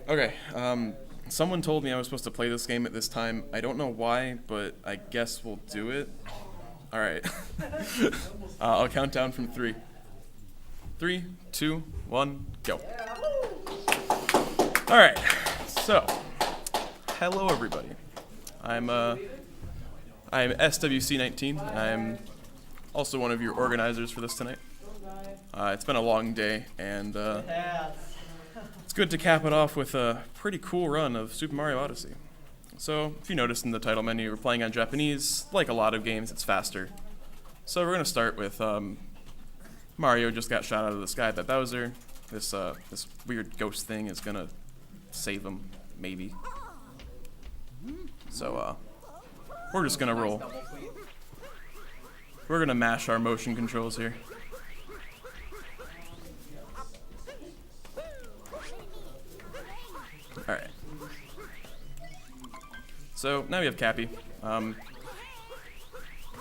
Okay, someone told me I was supposed to play this game at this time. I don't know why, but I guess we'll do it. Alright. I'll count down from 3. 3, 2, 1, go. Alright, so, hello everybody. I'm swc19. I'm also one of your organizers for this tonight. It's been a long day, and it's good to cap it off with a pretty cool run of Super Mario Odyssey. So, if you noticed in the title menu, we're playing on Japanese. Like a lot of games, it's faster. So we're going to start with Mario just got shot out of the sky by Bowser. This weird ghost thing is going to save him, maybe. So, we're just going to roll. We're going to mash our motion controls here. Alright. So, now we have Cappy.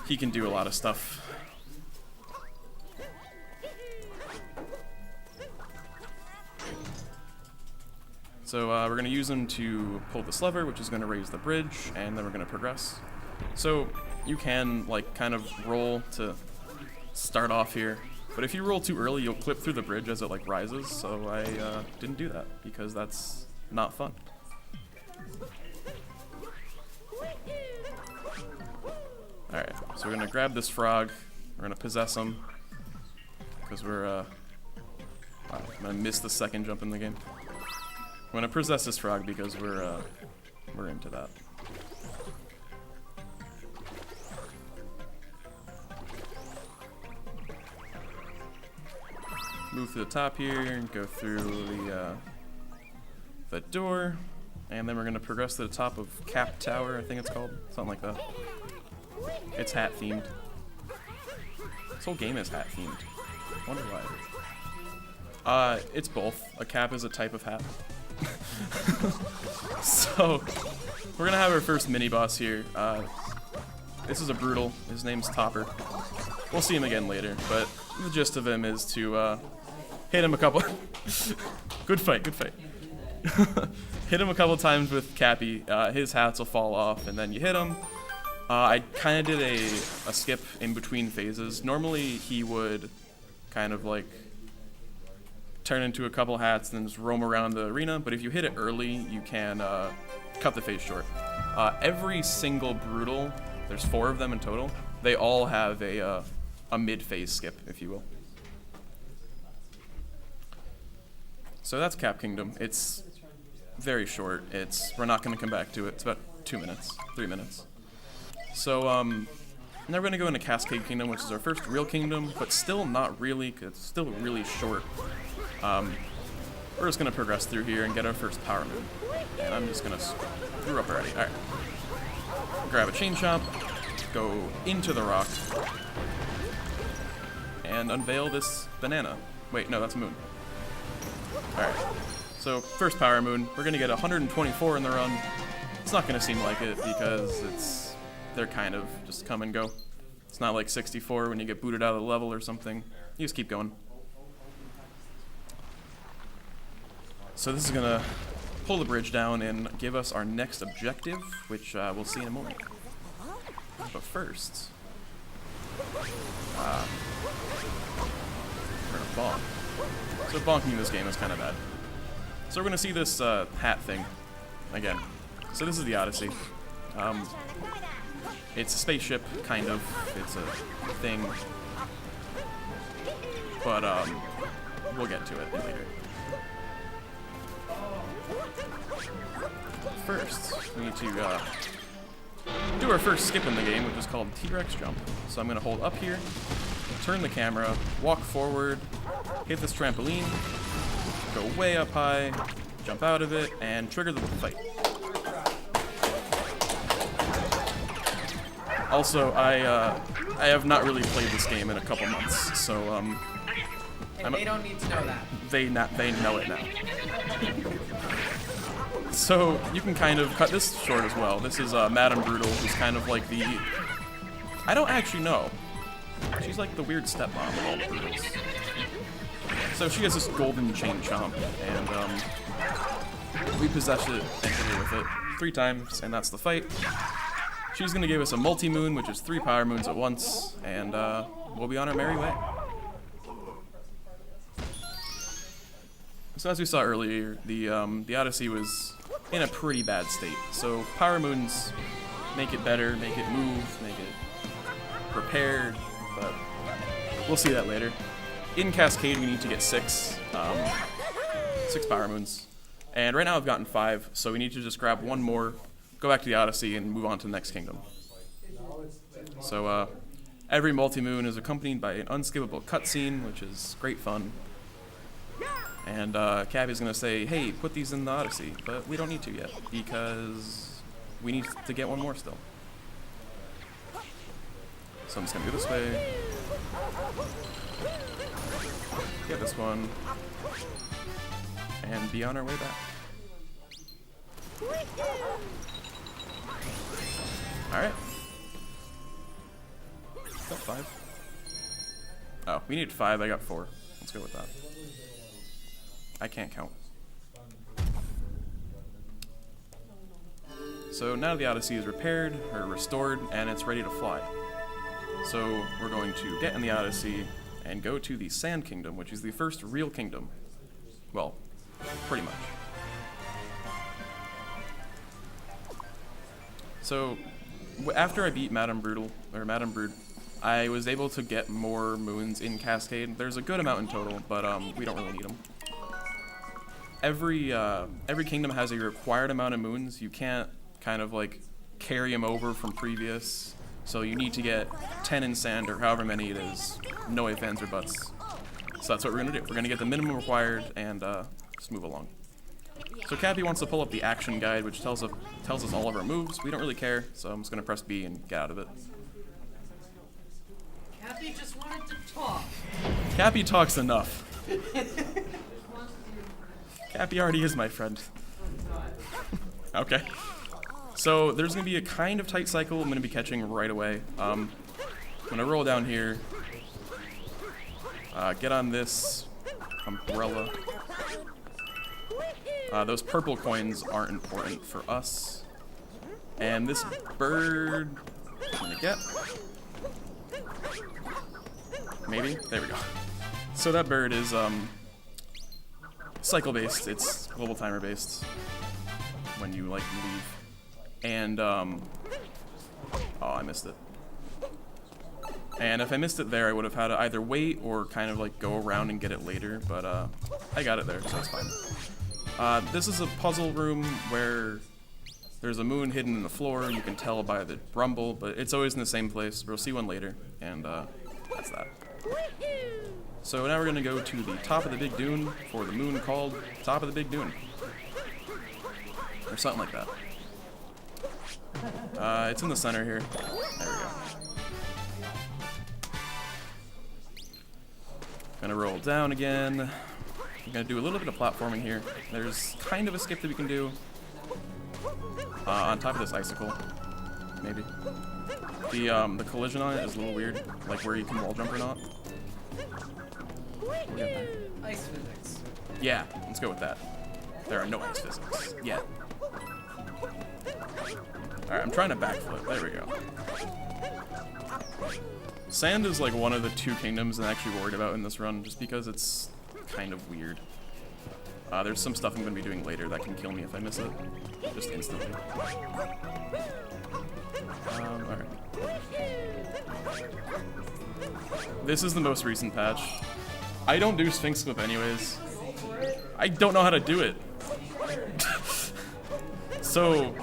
He can do a lot of stuff. So, we're going to use him to pull this lever, which is going to raise the bridge, and then we're going to progress. So, you can, like, kind of roll to start off here. But if you roll too early, you'll clip through the bridge as it, like, rises. So I didn't do that, because that's not fun. Alright, so we're going to grab this frog. We're going to possess him. Because we're, wow, I'm going to miss the second jump in the game. I'm going to possess this frog because we're into that. Move to the top here and go through the door, and then we're gonna progress to the top of Cap Tower, I think it's called, something like that. It's hat themed. This whole game is hat themed. I wonder why. It's both. A cap is a type of hat. So, we're gonna have our first mini boss here. This is a brutal. His name's Topper. We'll see him again later, but the gist of him is to hit him a couple. Good fight, good fight. Hit him a couple times with Cappy. His hats will fall off, and then you hit him. I kind of did a skip in between phases. Normally, he would kind of like turn into a couple hats and then just roam around the arena, but if you hit it early, you can cut the phase short. Every single Brutal, there's 4 of them in total, they all have a mid-phase skip, if you will. So that's Cap Kingdom. It's very short. We're not going to come back to it. It's about 2 minutes, 3 minutes. So now we're going to go into Cascade Kingdom, which is our first real kingdom, but still not really, 'cause it's still really short. We're just going to progress through here and get our first Power Moon. And I'm just going to screw up already. Alright. Grab a Chain Chomp, go into the rock, and unveil this banana. Wait, no, that's a moon. Alright. So, first Power Moon. We're going to get 124 in the run. It's not going to seem like it because they're kind of just come and go. It's not like 64 when you get booted out of the level or something. You just keep going. So this is going to pull the bridge down and give us our next objective, which we'll see in a moment. But first, we're going to bonk. So bonking in this game is kind of bad. So we're going to see this hat thing again. So this is the Odyssey. It's a spaceship, kind of. It's a thing. But we'll get to it later. First, we need to do our first skip in the game, which is called T-Rex Jump. So I'm going to hold up here, turn the camera, walk forward, hit this trampoline, go way up high, jump out of it, and trigger the fight. Also, I have not really played this game in a couple months, so and they don't need to know that. They know it now. So you can kind of cut this short as well. This is Madame Brutal, who's kind of like the... I don't actually know. She's like the weird stepmom of all the Brutals. So she has this golden chain chomp, and we possess it and hit her with it 3 times, and that's the fight. She's gonna give us a multi-moon, which is 3 power moons at once, and we'll be on our merry way. So as we saw earlier, the Odyssey was in a pretty bad state. So power moons make it better, make it move, make it prepared, but we'll see that later. In Cascade, we need to get 6 power moons. And right now I've gotten 5, so we need to just grab 1 more, go back to the Odyssey, and move on to the next kingdom. So every multi-moon is accompanied by an unskippable cutscene, which is great fun. And Cappy's gonna say, hey, put these in the Odyssey, but we don't need to yet, because we need to get 1 more still. So I'm just gonna go this way. Get this one. And be on our way back. Alright. Got 5. Oh, we need 5, I got 4. Let's go with that. I can't count. So now the Odyssey is repaired, or restored, and it's ready to fly. So we're going to get in the Odyssey and go to the Sand Kingdom, which is the first real kingdom. Well, pretty much. So after I beat Madame Brood, I was able to get more moons in Cascade. There's a good amount in total, but we don't really need them. Every kingdom has a required amount of moons. You can't kind of like carry them over from previous. So you need to get 10 in sand or however many it is. No ifs, ands, or buts. So that's what we're gonna do. We're gonna get the minimum required and just move along. So Cappy wants to pull up the action guide, which tells us all of our moves. We don't really care, so I'm just gonna press B and get out of it. Cappy just wanted to talk. Cappy talks enough. Cappy already is my friend. Okay. So there's going to be a kind of tight cycle I'm going to be catching right away. I'm going to roll down here. Get on this umbrella. Those purple coins aren't important for us. And this bird I'm going to get. Maybe? There we go. So that bird is cycle based, it's global timer based when you like leave. And oh, I missed it. And if I missed it there, I would have had to either wait or kind of like go around and get it later, but I got it there, so it's fine. This is a puzzle room where there's a moon hidden in the floor. You can tell by the rumble, but it's always in the same place. We'll see one later, and that's that. So now we're going to go to the top of the big dune for the moon called Top of the Big Dune. Or something like that. It's in the center here. There we go. Gonna roll down again. I'm gonna do a little bit of platforming here. There's kind of a skip that we can do. On top of this icicle. Maybe. The collision on it is a little weird. Like where you can wall jump or not. We'll get there. Ice physics. Yeah, let's go with that. There are no ice physics yet. Alright, I'm trying to backflip. There we go. Sand is like one of the 2 kingdoms I'm actually worried about in this run, just because it's kind of weird. There's some stuff I'm going to be doing later that can kill me if I miss it. Just instantly. Alright. This is the most recent patch. I don't do Sphinx Flip anyways. I don't know how to do it. So,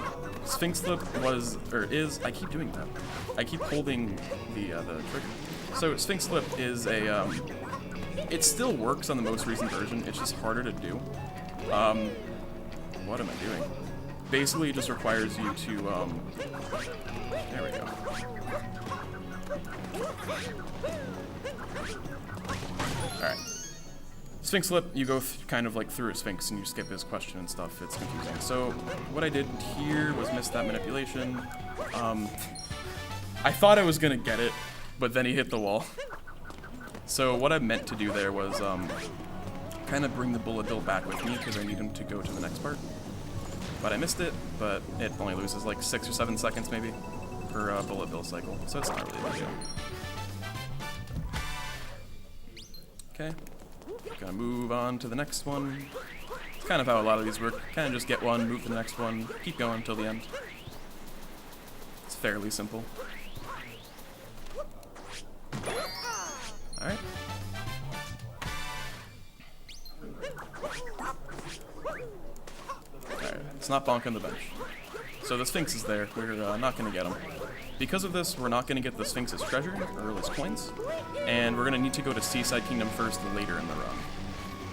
Sphinx Flip was, or is, I keep doing that. I keep holding the trigger. So Sphinx Flip is a, it still works on the most recent version, it's just harder to do. What am I doing? Basically, it just requires you to, there we go. Alright. Sphinx Flip, you go kind of like through a Sphinx and you skip his question and stuff. It's confusing. So what I did here was miss that manipulation. I thought I was gonna get it, but then he hit the wall. So what I meant to do there was kind of bring the bullet bill back with me because I need him to go to the next part. but I missed it, but it only loses like 6 or 7 seconds maybe per bullet bill cycle, so it's not really a big deal. Okay, gonna move on to the next one. It's kind of how a lot of these work. Kind of just get one, move to the next one, keep going until the end. It's fairly simple. Alright. Alright, it's not bonking the bench. So the Sphinx is there, we're not going to get him. Because of this, we're not going to get the Sphinx's treasure, or his coins, and we're going to need to go to Seaside Kingdom first later in the run.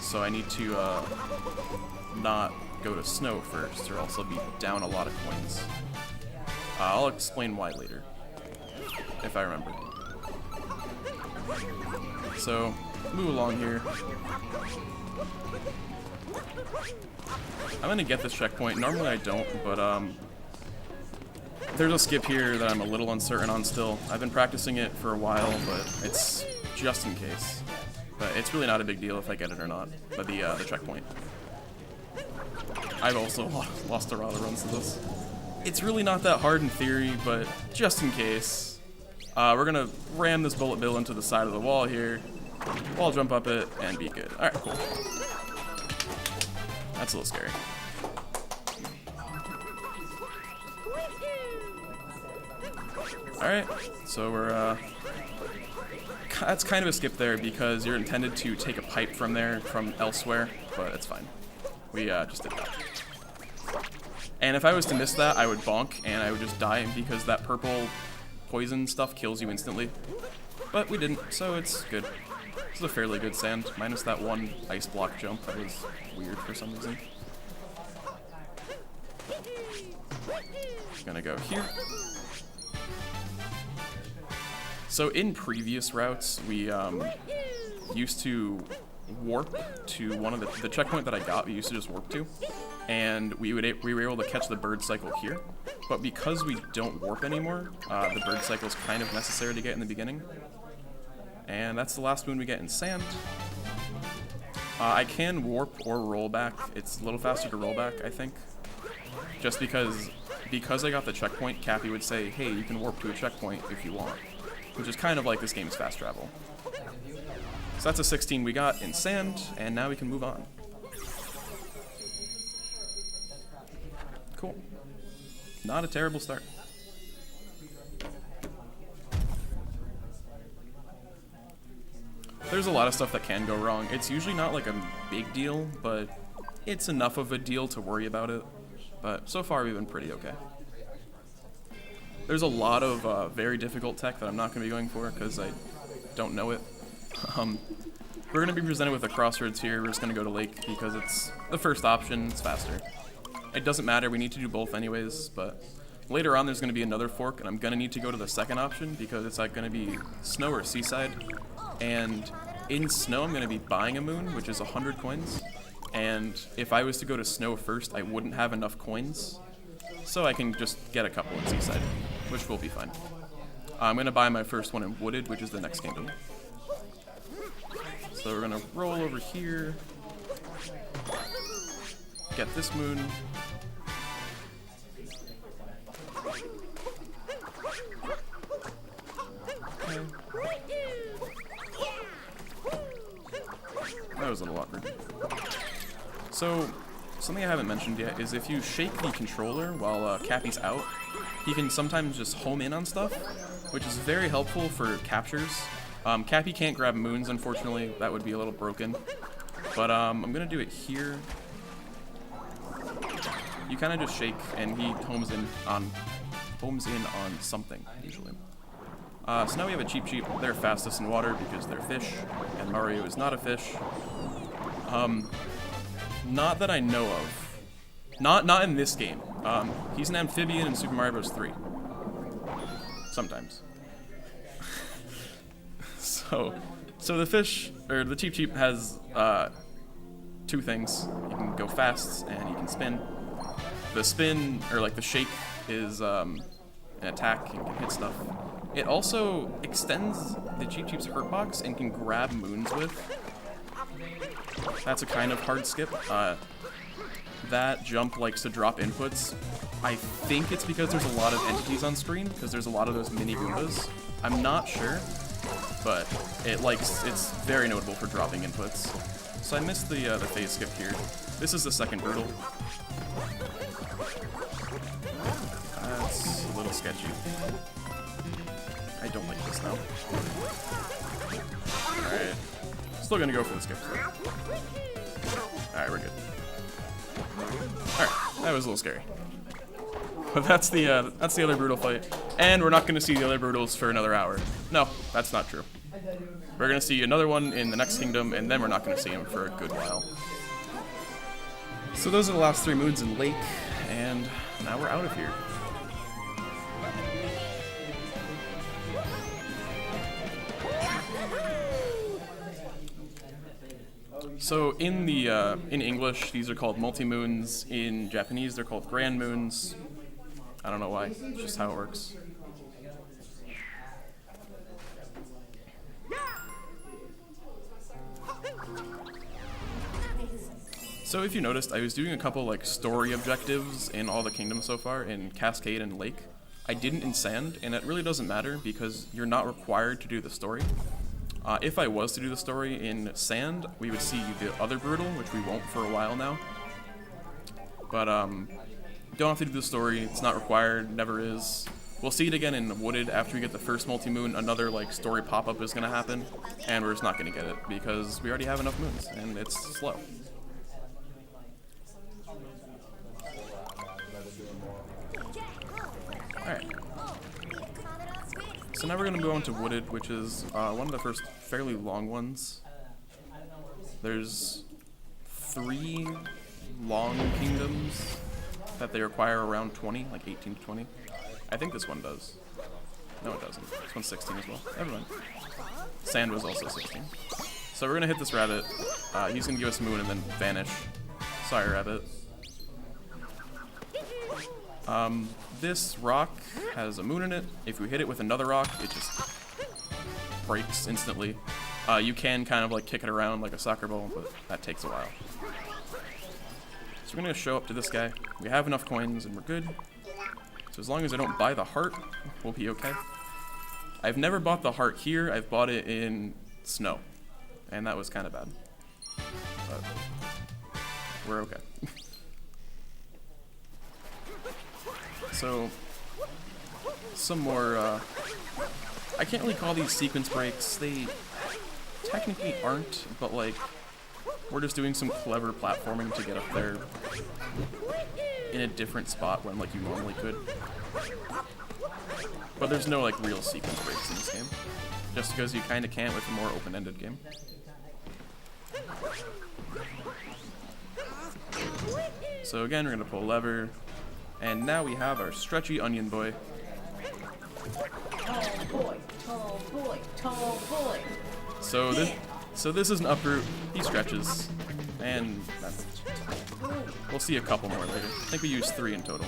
So I need to not go to Snow first, or else I'll be down a lot of coins. I'll explain why later, if I remember. So, move along here. I'm gonna get this checkpoint. Normally I don't, but there's a skip here that I'm a little uncertain on still. I've been practicing it for a while, but it's just in case. But it's really not a big deal if I get it or not. But the checkpoint. I've also lost a lot of runs to this. It's really not that hard in theory, but just in case. We're gonna ram this bullet bill into the side of the wall here. Wall jump up it and be good. Alright, cool. That's a little scary. Alright, so we're that's kind of a skip there because you're intended to take a pipe from there from elsewhere, but it's fine. We just did that. And if I was to miss that, I would bonk and I would just die because that purple poison stuff kills you instantly. But we didn't, so it's good. This is a fairly good sand, minus that one ice block jump that was weird for some reason. Gonna go here. So in previous routes, we used to warp to one of the checkpoint that I got. We used to just warp to, and we were able to catch the bird cycle here. But because we don't warp anymore, the bird cycle is kind of necessary to get in the beginning. And that's the last moon we get in sand. I can warp or roll back. It's a little faster to roll back, I think. Just because I got the checkpoint, Cappy would say, hey, you can warp to a checkpoint if you want. Which is kind of like this game's fast travel. So that's a 16 we got in sand, and now we can move on. Cool. Not a terrible start. There's a lot of stuff that can go wrong. It's usually not like a big deal, but it's enough of a deal to worry about it. But so far we've been pretty okay. There's a lot of very difficult tech that I'm not going to be going for because I don't know it. We're going to be presented with a crossroads here. We're just going to go to Lake because it's the first option. It's faster. It doesn't matter. We need to do both anyways, but later on there's going to be another fork, and I'm going to need to go to the second option because it's like going to be Snow or Seaside. And in Snow, I'm going to be buying a moon, which is 100 coins. And if I was to go to Snow first, I wouldn't have enough coins. So I can just get a couple in Seaside, which will be fine. I'm going to buy my first one in Wooded, which is the next kingdom. So we're going to roll over here. Get this moon. Okay. That was a little awkward. So, something I haven't mentioned yet is if you shake the controller while Cappy's out, he can sometimes just home in on stuff, which is very helpful for captures. Cappy can't grab moons, unfortunately. That would be a little broken. But I'm going to do it here. You kind of just shake, and he homes in on something, usually. So now we have a Cheep Cheep. They're fastest in water because they're fish, and Mario is not a fish. Not that I know of. Not in this game. He's an amphibian in Super Mario Bros. 3. Sometimes. So the fish, or the Cheep Cheep has two things. You can go fast and you can spin. The spin, or like the shake, is an attack and can hit stuff. It also extends the Cheep Cheep's hurt box and can grab moons with. That's a kind of hard skip. that jump likes to drop inputs. I think it's because there's a lot of entities on screen, because there's a lot of those mini Goombas. I'm not sure, but it's very notable for dropping inputs. So I missed the phase skip here. This is the second brutal. That's a little sketchy. I don't like this now. Alright. Still gonna go for the skip. Alright, we're good. Alright, that was a little scary. But that's the other brutal fight. And we're not gonna see the other brutals for another hour. No, that's not true. We're gonna see another one in the next kingdom, and then we're not gonna see him for a good while. So those are the last 3 moons in Lake, and now we're out of here. So in English, these are called multi-moons. In Japanese, they're called grand moons. I don't know why, it's just how it works. So if you noticed, I was doing a couple like story objectives in all the kingdoms so far, in Cascade and Lake. I didn't in Sand, and it really doesn't matter because you're not required to do the story. If I was to do the story in Sand, we would see the other brutal, which we won't for a while now. But you don't have to do the story, it's not required, never is. We'll see it again in Wooded after we get the first multi-moon. Another like story pop-up is going to happen, and we're just not going to get it because we already have enough moons, and it's slow. Alright. So now we're going to go on to Wooded, which is one of the first fairly long ones. There's 3 long kingdoms that they require around 20, like 18 to 20. I think this one does. No, it doesn't. This one's 16 as well. Never mind. Sand was also 16. So we're going to hit this rabbit. He's going to give us a moon and then vanish. Sorry, rabbit. This rock has a moon in it. If we hit it with another rock, it just breaks instantly. You can kind of like kick it around like a soccer ball, but that takes a while. So we're gonna show up to this guy. We have enough coins and we're good. So as long as I don't buy the heart, we'll be okay. I've never bought the heart here. I've bought it in snow, and that was kind of bad. But we're okay. So, some more, I can't really call these sequence breaks. They technically aren't, but like, we're just doing some clever platforming to get up there in a different spot when like you normally could. But there's no like real sequence breaks in this game, just because you kind of can't with a more open-ended game. So again, we're gonna pull a lever. And now we have our stretchy onion boy. Tall boy, tall boy, tall boy. So this is an uproot. He stretches, and that's, we'll see a couple more later. I think we used 3 in total.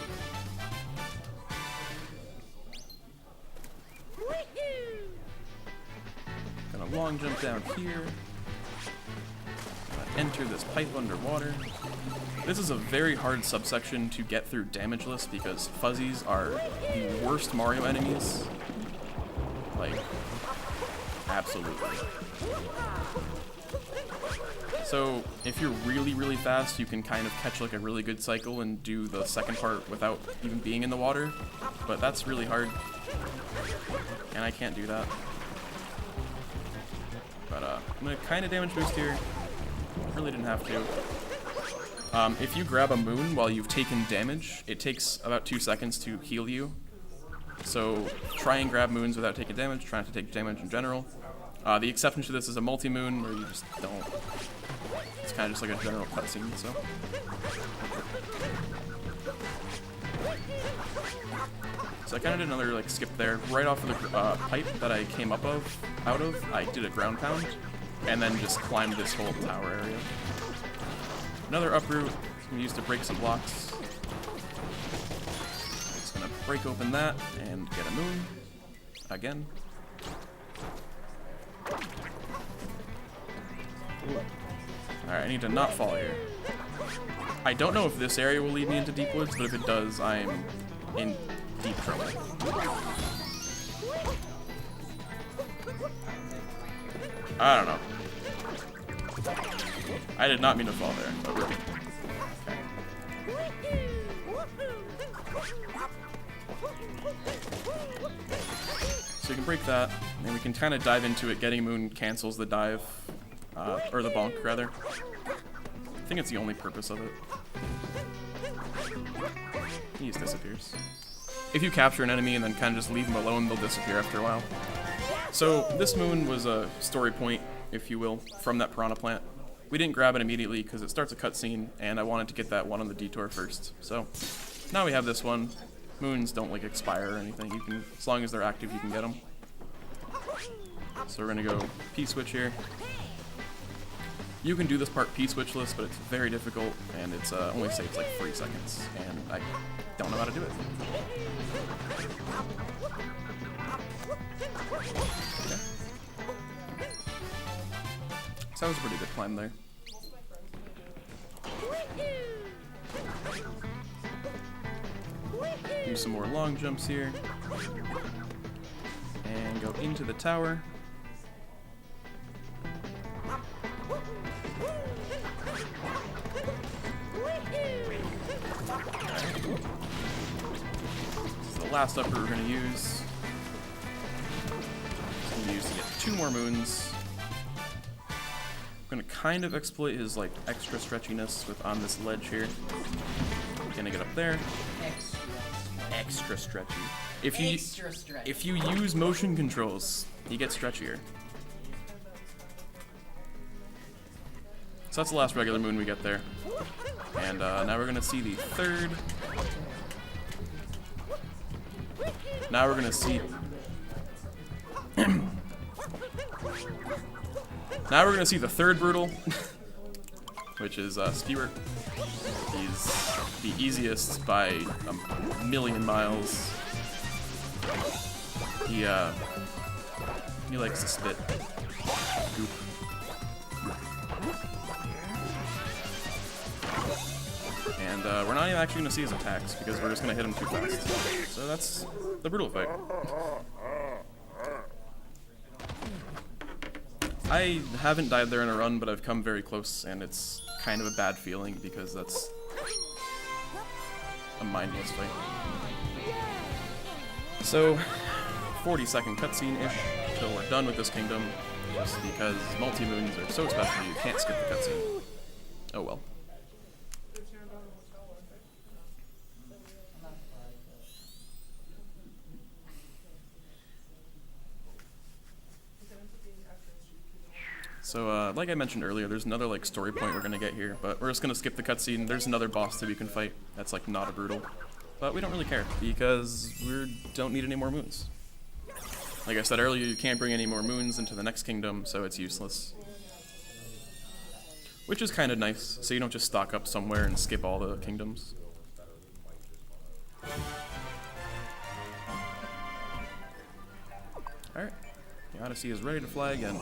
Gonna long jump down here. Enter this pipe underwater. This is a very hard subsection to get through damageless because fuzzies are the worst Mario enemies. Like, absolutely. So, if you're really, really fast, you can kind of catch like a really good cycle and do the second part without even being in the water. But that's really hard. And I can't do that. But I'm gonna kind of damage boost here. Really didn't have to. If you grab a moon while you've taken damage, it takes about 2 seconds to heal you. So try and grab moons without taking damage, try not to take damage in general. The exception to this is a multi-moon where you just don't. It's kind of just like a general cutscene, so. So I kind of did another like skip there. Right off of the pipe that I came out of, I did a ground pound, and then just climbed this whole tower area. Another uproot, I'm used to break some blocks. Just gonna break open that and get a moon. Again. Alright, I need to not fall here. I don't know if this area will lead me into deep woods, but if it does, I'm in deep trouble. I don't know. I did not mean to fall there. Okay. So you can break that, and we can kind of dive into it. Getting Moon cancels the dive, or the bonk, rather. I think it's the only purpose of it. He just disappears. If you capture an enemy and then kind of just leave them alone, they'll disappear after a while. So this moon was a story point, if you will, from that piranha plant. We didn't grab it immediately because it starts a cutscene, and I wanted to get that one on the detour first. So now we have this one. Moons don't like expire or anything. You can, as long as they're active, you can get them. So we're gonna go P-switch here. You can do this part P-switchless, but it's very difficult, and it's only saves like 3 seconds, and I don't know how to do it. Okay. So that was a pretty good climb there. Do some more long jumps here. And go into the tower. This is the last upper we're going to use. Going to use to get 2 more moons. I'm going to kind of exploit his like extra stretchiness with on this ledge here. Gonna get up there. Extra stretchy. If you use motion controls, he gets stretchier. So that's the last regular moon we get there. And now we're gonna see the third. Now we're gonna see. Now we're gonna see the third brutal, which is Skewer. He's the easiest by a million miles. He likes to spit goop. And we're not even actually going to see his attacks because we're just going to hit him too fast. So that's the brutal fight. I haven't died there in a run, but I've come very close, and it's kind of a bad feeling because that's a mindless fight. So, 40-second cutscene-ish till we're done with this kingdom, just because multi-moons are so special you can't skip the cutscene. Oh well. So, like I mentioned earlier, there's another like story point we're gonna get here, but we're just gonna skip the cutscene. There's another boss that we can fight that's like not a brutal, but we don't really care because we don't need any more moons. Like I said earlier, you can't bring any more moons into the next kingdom, so it's useless. Which is kind of nice, so you don't just stock up somewhere and skip all the kingdoms. Alright, the Odyssey is ready to fly again.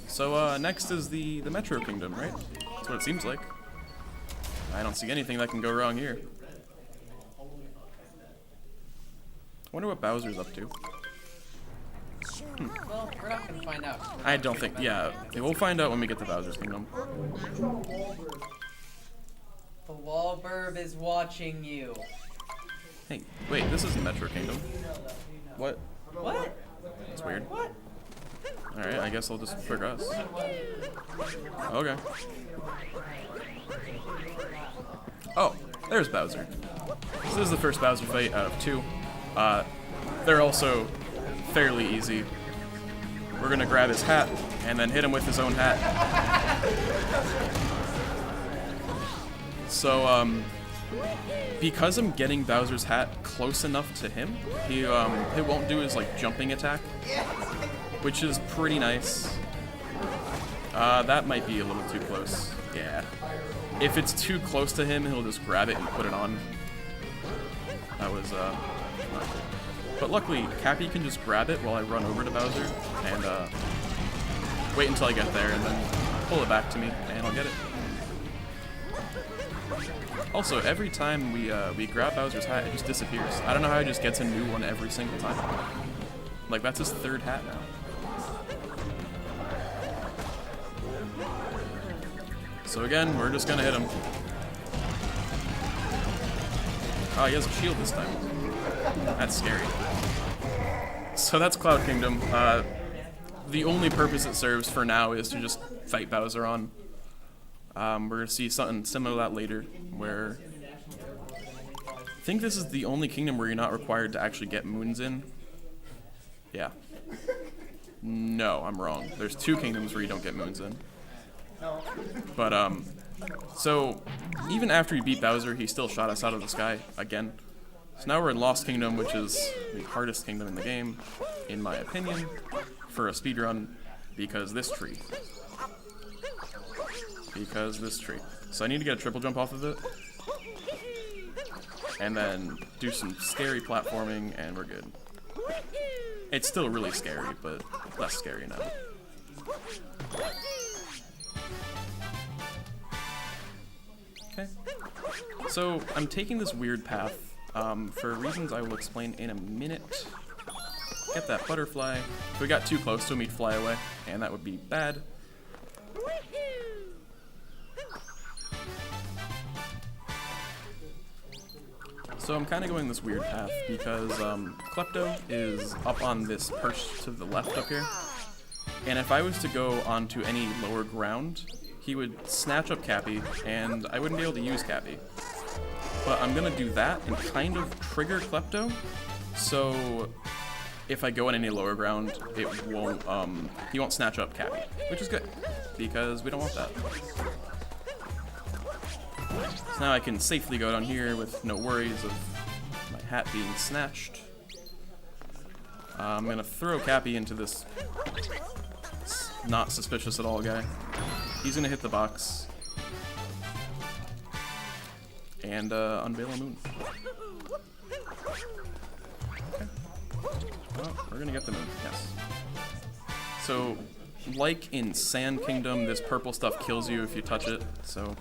So next is the Metro Kingdom, right? That's what it seems like. I don't see anything that can go wrong here. I wonder what Bowser's up to. Well, we're not gonna find out. I don't think, yeah, we'll find out when we get to Bowser's Kingdom. The Wallburb is watching you. Hey, wait, this isn't Metro Kingdom. What? What? That's weird. What? Alright, I guess I'll just progress. Okay. Oh, there's Bowser. This is the first Bowser fight out of 2. They're also fairly easy. We're gonna grab his hat and then hit him with his own hat. So, because I'm getting Bowser's hat close enough to him, he won't do his like jumping attack, which is pretty nice. That might be a little too close. Yeah. If it's too close to him, he'll just grab it and put it on. That was not good. But luckily, Cappy can just grab it while I run over to Bowser and wait until I get there and then pull it back to me, and I'll get it. Also, every time we grab Bowser's hat, it just disappears. I don't know how he just gets a new one every single time. Like, that's his third hat now. So again, we're just gonna hit him. Oh, he has a shield this time. That's scary. So that's Cloud Kingdom. The only purpose it serves for now is to just fight Bowser on. We're gonna see something similar to that later, where I think this is the only kingdom where you're not required to actually get moons in. Yeah. No, I'm wrong. There's 2 kingdoms where you don't get moons in. But so even after he beat Bowser, he still shot us out of the sky again. So now we're in Lost Kingdom, which is the hardest kingdom in the game, in my opinion, for a speedrun, because this tree. So I need to get a triple jump off of it, and then do some scary platforming, and we're good. It's still really scary, but less scary now. Okay. So I'm taking this weird path for reasons I will explain in a minute. Get that butterfly. If we got too close to him, he'd fly away, and that would be bad. So I'm kind of going this weird path because Klepto is up on this perch to the left up here. And if I was to go onto any lower ground, he would snatch up Cappy, and I wouldn't be able to use Cappy. But I'm gonna do that and kind of trigger Klepto, so if I go on any lower ground, it won't, he won't snatch up Cappy, which is good, because we don't want that. So now I can safely go down here with no worries of my hat being snatched. I'm gonna throw Cappy into this not suspicious at all guy. He's gonna hit the box and unveil a moon. Okay. Well, we're gonna get the moon, yes. So, like in Sand Kingdom, this purple stuff kills you if you touch it, so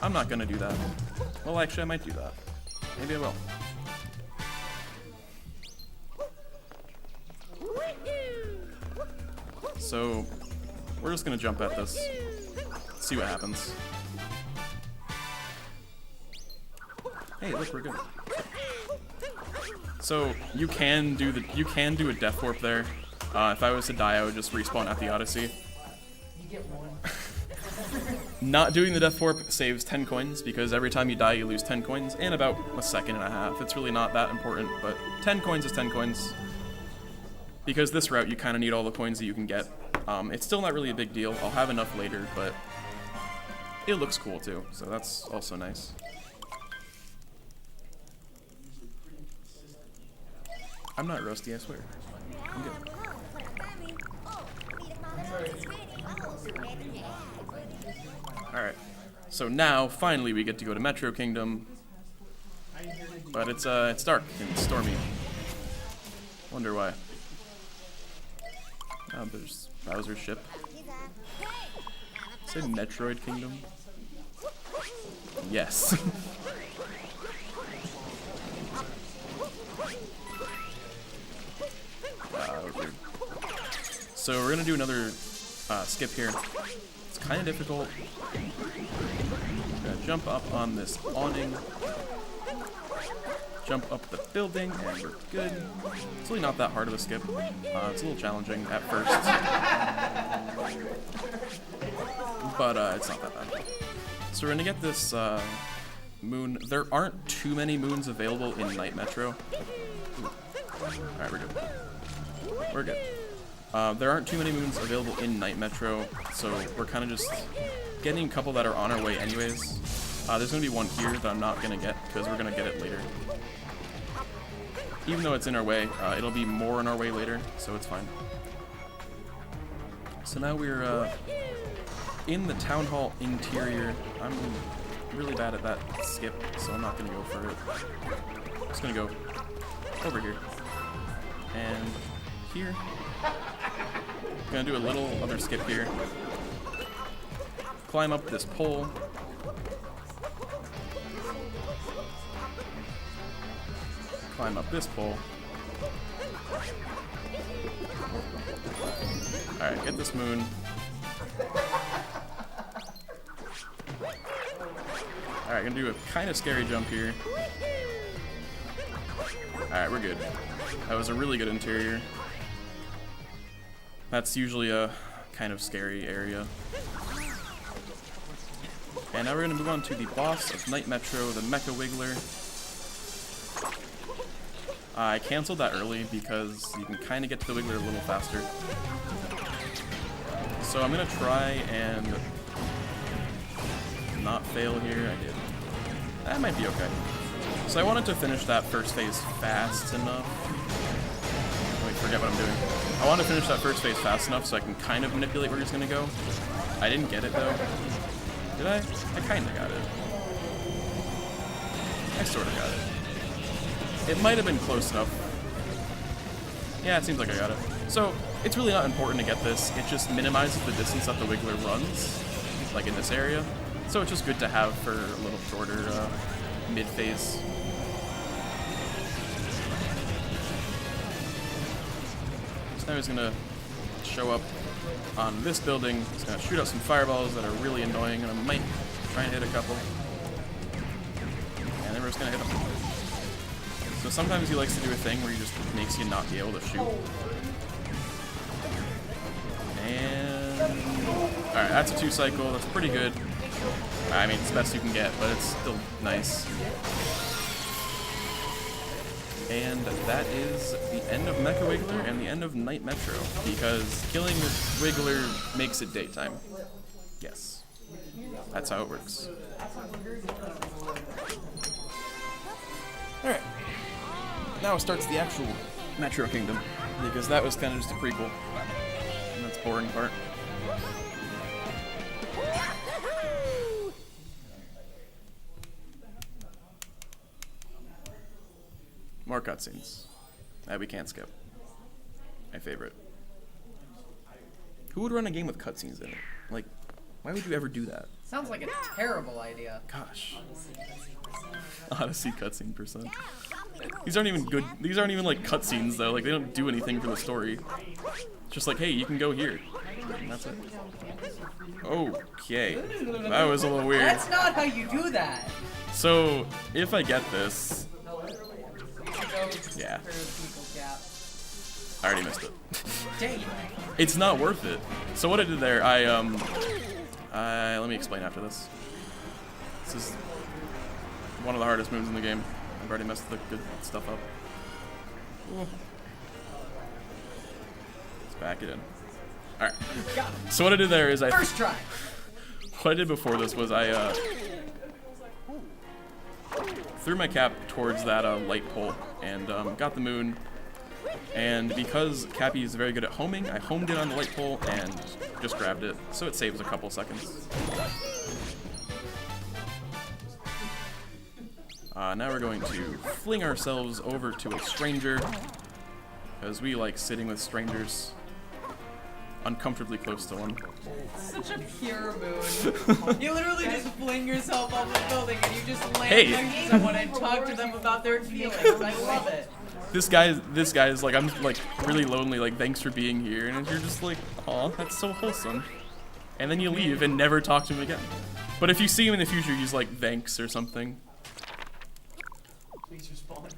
I'm not gonna do that. Well, actually, I might do that. Maybe I will. So, we're just gonna jump at this, see what happens. Hey, look, we're good. So you can do a death warp there. If I was to die, I would just respawn at the Odyssey. You get one. Not doing the death warp saves 10 coins because every time you die, you lose 10 coins and about a second and a half. It's really not that important, but 10 coins is 10 coins. Because this route, you kind of need all the coins that you can get. It's still not really a big deal. I'll have enough later, but it looks cool too, so that's also nice. I'm not rusty, I swear. I'm good. Alright, so now, finally, we get to go to Metro Kingdom. But it's dark and stormy. Wonder why. Oh, there's Bowser's ship. Say Metroid Kingdom? Yes. Weird. So we're gonna do another skip here. It's kind of difficult. We're gonna jump up on this awning, jump up the building, and we're good. It's really not that hard of a skip. It's a little challenging at first, but it's not that bad. So we're gonna get this moon. There aren't too many moons available in Night Metro. Alright, we're good. We're good. There aren't too many moons available in Night Metro, so we're kind of just getting a couple that are on our way anyways. There's going to be one here that I'm not going to get, because we're going to get it later. Even though it's in our way, it'll be more on our way later, so it's fine. So now we're in the Town Hall interior. I'm really bad at that skip, so I'm not going to go for it. I'm just going to go over here. And here. I'm gonna do a little other skip here. climb up this pole. Climb up this pole. Alright, get this moon. Alright, gonna do a kind of scary jump here. Alright, we're good. That was a really good interior. That's usually a kind of scary area. And now we're gonna move on to the boss of Night Metro, the Mecha Wiggler. I canceled that early because you can kind of get to the Wiggler a little faster. So I'm gonna try and not fail here. I did. That might be okay. So I wanted to finish that first phase fast enough. Wait, forget what I'm doing. I want to finish that first phase fast enough so I can kind of manipulate where he's gonna go. I didn't get it though. Did I? I kind of got it. I sort of got it. It might have been close enough. Yeah, it seems like I got it. So, it's really not important to get this. It just minimizes the distance that the Wiggler runs, like in this area. So it's just good to have for a little shorter mid-phase. So now he's gonna show up on this building. He's gonna shoot out some fireballs that are really annoying, and I might try and hit a couple. And then we're just gonna hit him. So sometimes he likes to do a thing where he just makes you not be able to shoot. And alright, that's a 2 cycle. That's pretty good. I mean, it's the best you can get, but it's still nice. And that is the end of Mecha Wiggler and the end of Night Metro, because killing this Wiggler makes it daytime. Yes. That's how it works. Alright. Now starts the actual Metro Kingdom, because that was kind of just a prequel. And that's the boring part. More cutscenes that we can't skip. My favorite. Who would run a game with cutscenes in it? Like, why would you ever do that? Sounds like a terrible idea. Gosh. Odyssey cutscene percent. These aren't even good. These aren't even like cutscenes though. Like they don't do anything for the story. It's just like, hey, you can go here. And that's it. Okay. That was a little weird. That's not how you do that. So if I get this, yeah. I already missed it. Dang. It's not worth it. So what I did there, let me explain after this. This is one of the hardest moves in the game. I've already messed the good stuff up. Ooh. Let's back it in. Alright. So what I did there is First try. What I did before this was I threw my cap towards that light pole and got the moon. And because Cappy is very good at homing, I homed in on the light pole and just grabbed it, so it saves a couple seconds. Now we're going to fling ourselves over to a stranger, because we like sitting with strangers uncomfortably close to one. Such a pure moon. You literally just fling yourself off the building and you just land next to someone and talk to them about their feelings. I love it. This guy is like, I'm like really lonely, like thanks for being here, and you're just like, aw, that's so wholesome. And then you leave and never talk to him again. But if you see him in the future, he's like, thanks or something. Please respond.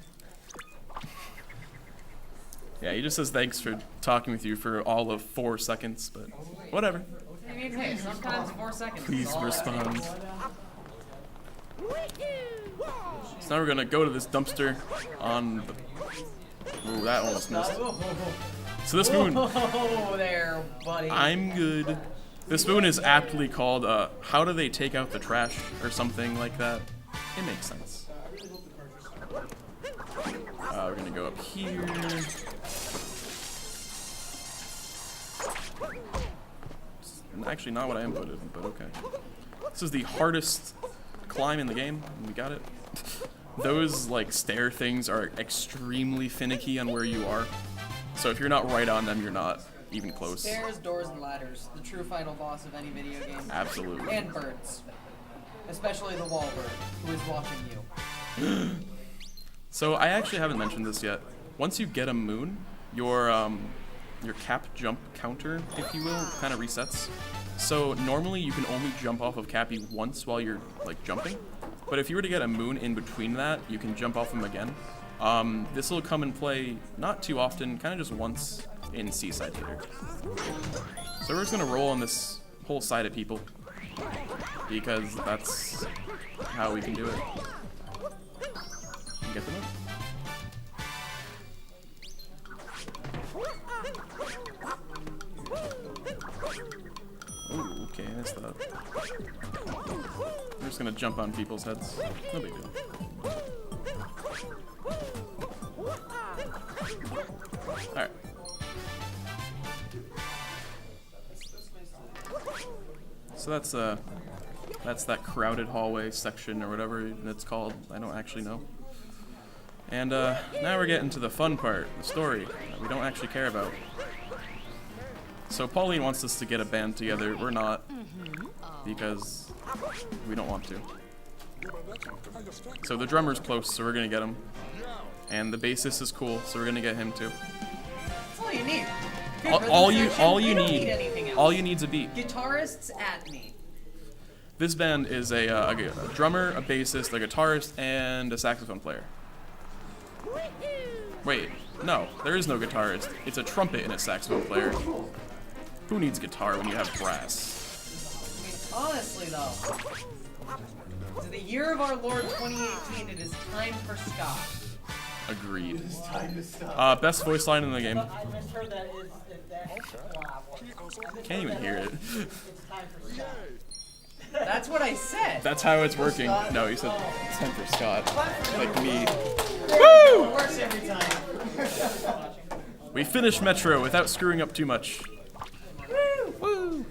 Yeah, he just says thanks for talking with you for all of 4 seconds, but whatever. I mean, hey, sometimes 4 seconds. Please respond. So now we're gonna go to this dumpster on the... Ooh, that almost missed. So this moon... Oh, there, buddy. I'm good. This moon is aptly called, how do they take out the trash, or something like that. It makes sense. We're gonna go up here. Actually, not what I inputted, but okay. This is the hardest climb in the game, and we got it. Those, like, stair things are extremely finicky on where you are. So if you're not right on them, you're not. even close. Stairs, doors, and ladders. The true final boss of any video game. Absolutely. And birds. Especially the wall bird, who is watching you. So I actually haven't mentioned this yet. Once you get a moon, your cap jump counter, if you will, kind of resets. So normally you can only jump off of Cappy once while you're like jumping, but if you were to get a moon in between that, you can jump off him again. This will come and play not too often, kind of just once in Seaside Theater. So we're just gonna roll on this whole side of people because that's how we can do it. Get them in. Ooh, okay, I missed that. I'm just gonna jump on people's heads. No big deal. Alright. So that's that crowded hallway section or whatever it's called. I don't actually know. And now we're getting to the fun part, the story that we don't actually care about. So Pauline wants us to get a band together. We're not, because we don't want to. So the drummer's close, so we're gonna get him. And the bassist is cool, so we're gonna get him too. That's all you need. All you need's a beat. Guitarists at me. This band is a drummer, a bassist, a guitarist, and a saxophone player. Wait, no, there is no guitarist. It's a trumpet and a saxophone player. Who needs guitar when you have brass? Honestly, though, to the year of our Lord 2018, it is time for ska. Agreed. Best voice line in the game. Can't even hear it. That's what I said. That's how it's working. No, he said it's time for Scott. Like me. Woo! Works every time. We finished Metro without screwing up too much. Woo! Woo!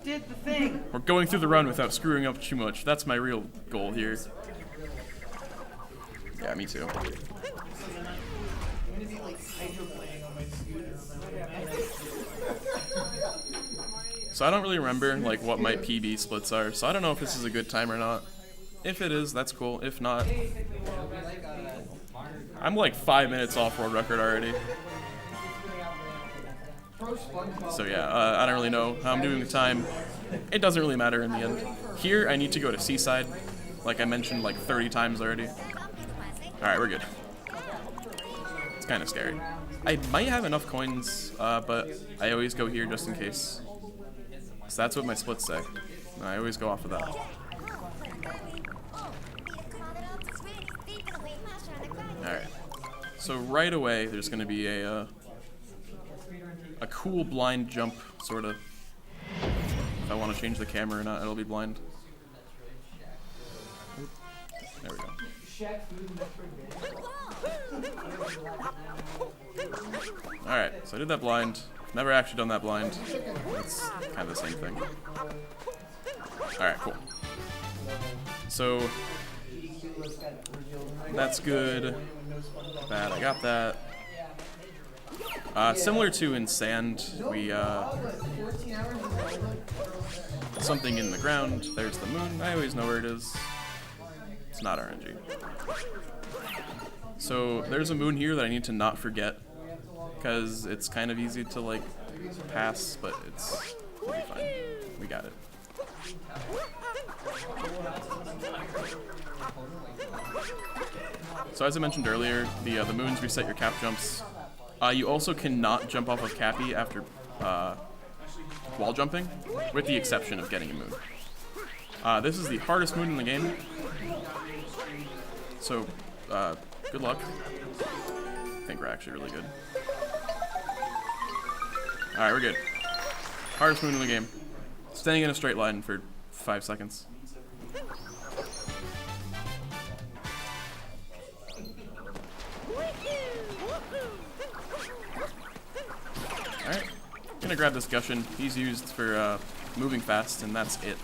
Did the thing. We're going through the run without screwing up too much. That's my real goal here. Yeah, me too. So I don't really remember like what my PB splits are, so I don't know if this is a good time or not. If it is, that's cool. If not, I'm like 5 minutes off world record already. So yeah, I don't really know how I'm doing the time. It doesn't really matter in the end. Here, I need to go to Seaside, like I mentioned like 30 times already. Alright, we're good. It's kind of scary. I might have enough coins, but I always go here just in case. So that's what my splits say. And I always go off of that. Alright. So right away, there's going to be a cool blind jump, sort of. If I want to change the camera or not, it'll be blind. Oop. There we go. Alright, so I did that blind. Never actually done that blind. It's kind of the same thing. Alright, cool. So, that's good. Bad, I got that. Similar to in Sand, we, something in the ground. There's the moon. I always know where it is. It's not RNG. So, there's a moon here that I need to not forget, because it's kind of easy to, like, pass, but it'll be fine. We got it. So as I mentioned earlier, the moons reset your cap jumps. You also cannot jump off of Cappy after wall jumping, with the exception of getting a moon. This is the hardest moon in the game, so good luck. I think we're actually really good. Alright, we're good. Hardest moon in the game. Staying in a straight line for 5 seconds. Alright. Gonna grab this Gushin. He's used for moving fast, and that's it.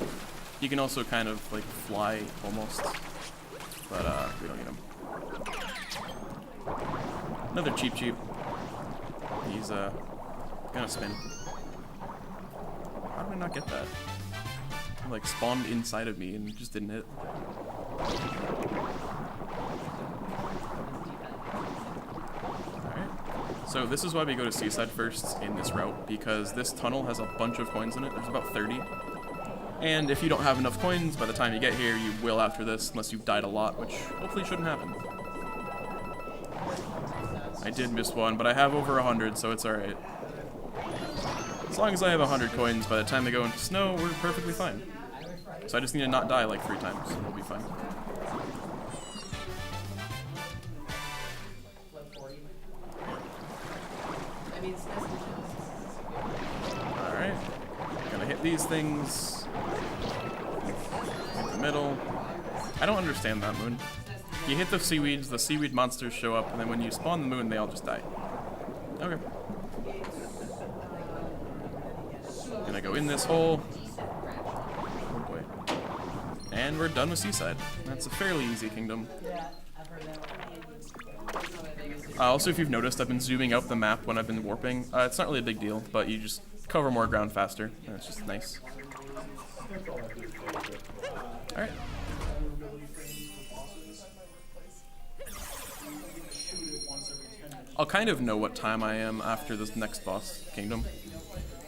He can also kind of like fly almost, but we don't need him. Another cheap. He's gonna Gonna spin. How did I not get that? It, like, spawned inside of me and just didn't hit. Alright. So this is why we go to Seaside first in this route, because this tunnel has a bunch of coins in it. There's about 30. And if you don't have enough coins by the time you get here, you will after this, unless you've died a lot, which hopefully shouldn't happen. I did miss one, but I have over 100, so it's alright. As long as I have 100 coins, by the time they go into snow, we're perfectly fine. So I just need to not die like 3 times, and we'll be fine. Alright. Gonna hit these things. Hit the middle. I don't understand that moon. You hit the seaweed monsters show up, and then when you spawn the moon, they all just die. Okay. Gonna go in this hole. Oh boy. And we're done with Seaside. That's a fairly easy kingdom. Also, if you've noticed, I've been zooming out the map when I've been warping. It's not really a big deal, but you just cover more ground faster, and it's just nice. Alright. I'll kind of know what time I am after this next boss kingdom.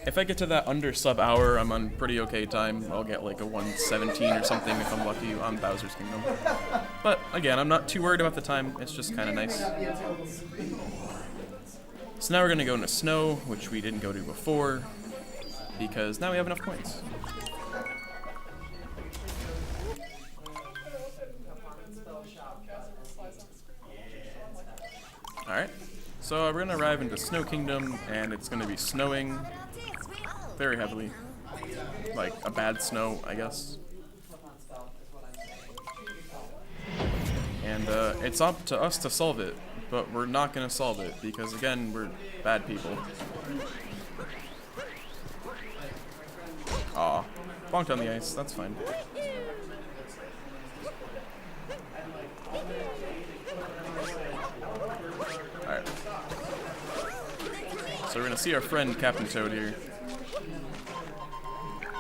If I get to that under sub hour, I'm on pretty okay time. I'll get like a 117 or something if I'm lucky on Bowser's Kingdom. But again, I'm not too worried about the time. It's just kind of nice. So now we're going to go into snow, which we didn't go to before, because now we have enough coins. Alright, so we're going to arrive into Snow Kingdom, and it's going to be snowing very heavily. Like, a bad snow, I guess. And it's up to us to solve it, but we're not going to solve it, because again, we're bad people. Aw, bonked on the ice, that's fine. Alright. So we're gonna see our friend Captain Toad here.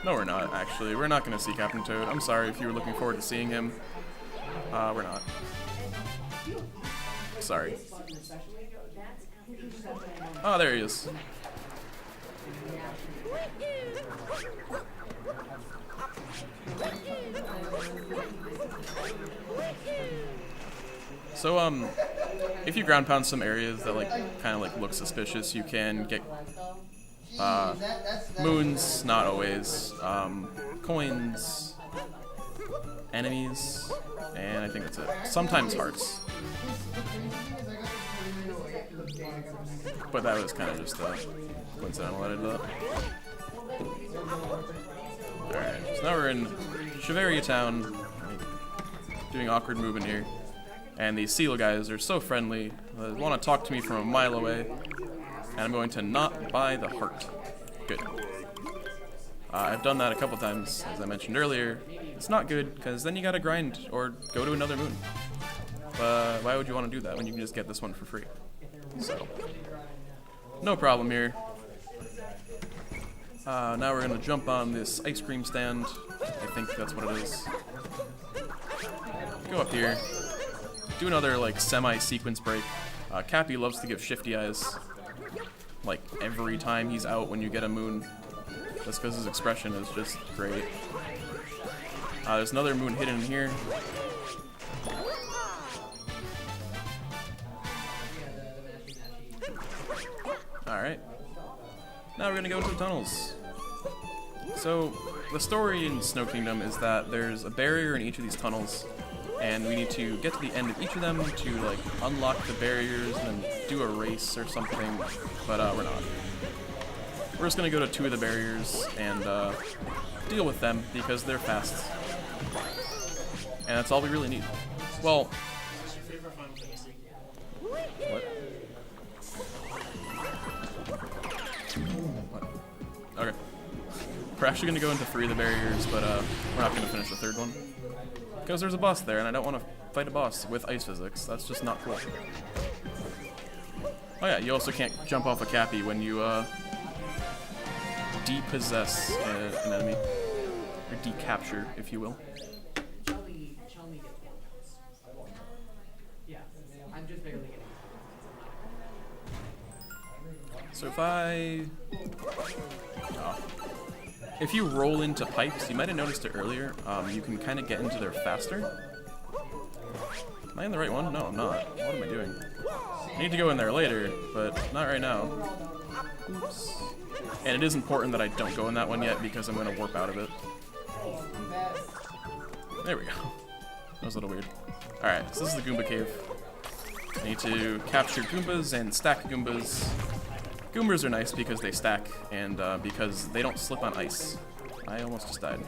No, we're not, actually. We're not gonna see Captain Toad. I'm sorry if you were looking forward to seeing him. We're not. Sorry. Oh, there he is. So, if you ground pound some areas that, like, kind of, like, look suspicious, you can get, moons, not always, coins, enemies, and I think that's it. Sometimes hearts. But that was kind of just, coincidental that I did that. Alright, so now we're in Shiveria Town, doing awkward movement here. And these seal guys are so friendly. They want to talk to me from a mile away. And I'm going to not buy the heart. Good. I've done that a couple times, as I mentioned earlier. It's not good, because then you gotta grind or go to another moon. Why would you want to do that when you can just get this one for free? So, no problem here. Now we're going to jump on this ice cream stand. I think that's what it is. Go up here. Do another, like, semi-sequence break. Cappy loves to give shifty eyes, like, every time he's out when you get a moon. Just because his expression is just great. There's another moon hidden in here. Alright. Now we're gonna go into the tunnels. So, the story in Snow Kingdom is that there's a barrier in each of these tunnels, and we need to get to the end of each of them to, like, unlock the barriers and then do a race or something, but we're not. We're just gonna go to 2 of the barriers and deal with them because they're fast. And that's all we really need. Well, what? Okay. We're actually gonna go into 3 of the barriers, but we're not gonna finish the 3rd one. Because there's a boss there, and I don't want to fight a boss with ice physics. That's just not cool. Oh yeah, you also can't jump off a Cappy when you depossess an enemy, or decapture, if you will. So if you roll into pipes, you might have noticed it earlier, you can kind of get into there faster. Am I in the right one? No, I'm not. What am I doing? I need to go in there later, but not right now. Oops. And it is important that I don't go in that one yet because I'm going to warp out of it. There we go. That was a little weird. Alright, so this is the Goomba Cave. I need to capture Goombas and stack Goombas. Goombas are nice because they stack and because they don't slip on ice. I almost just died.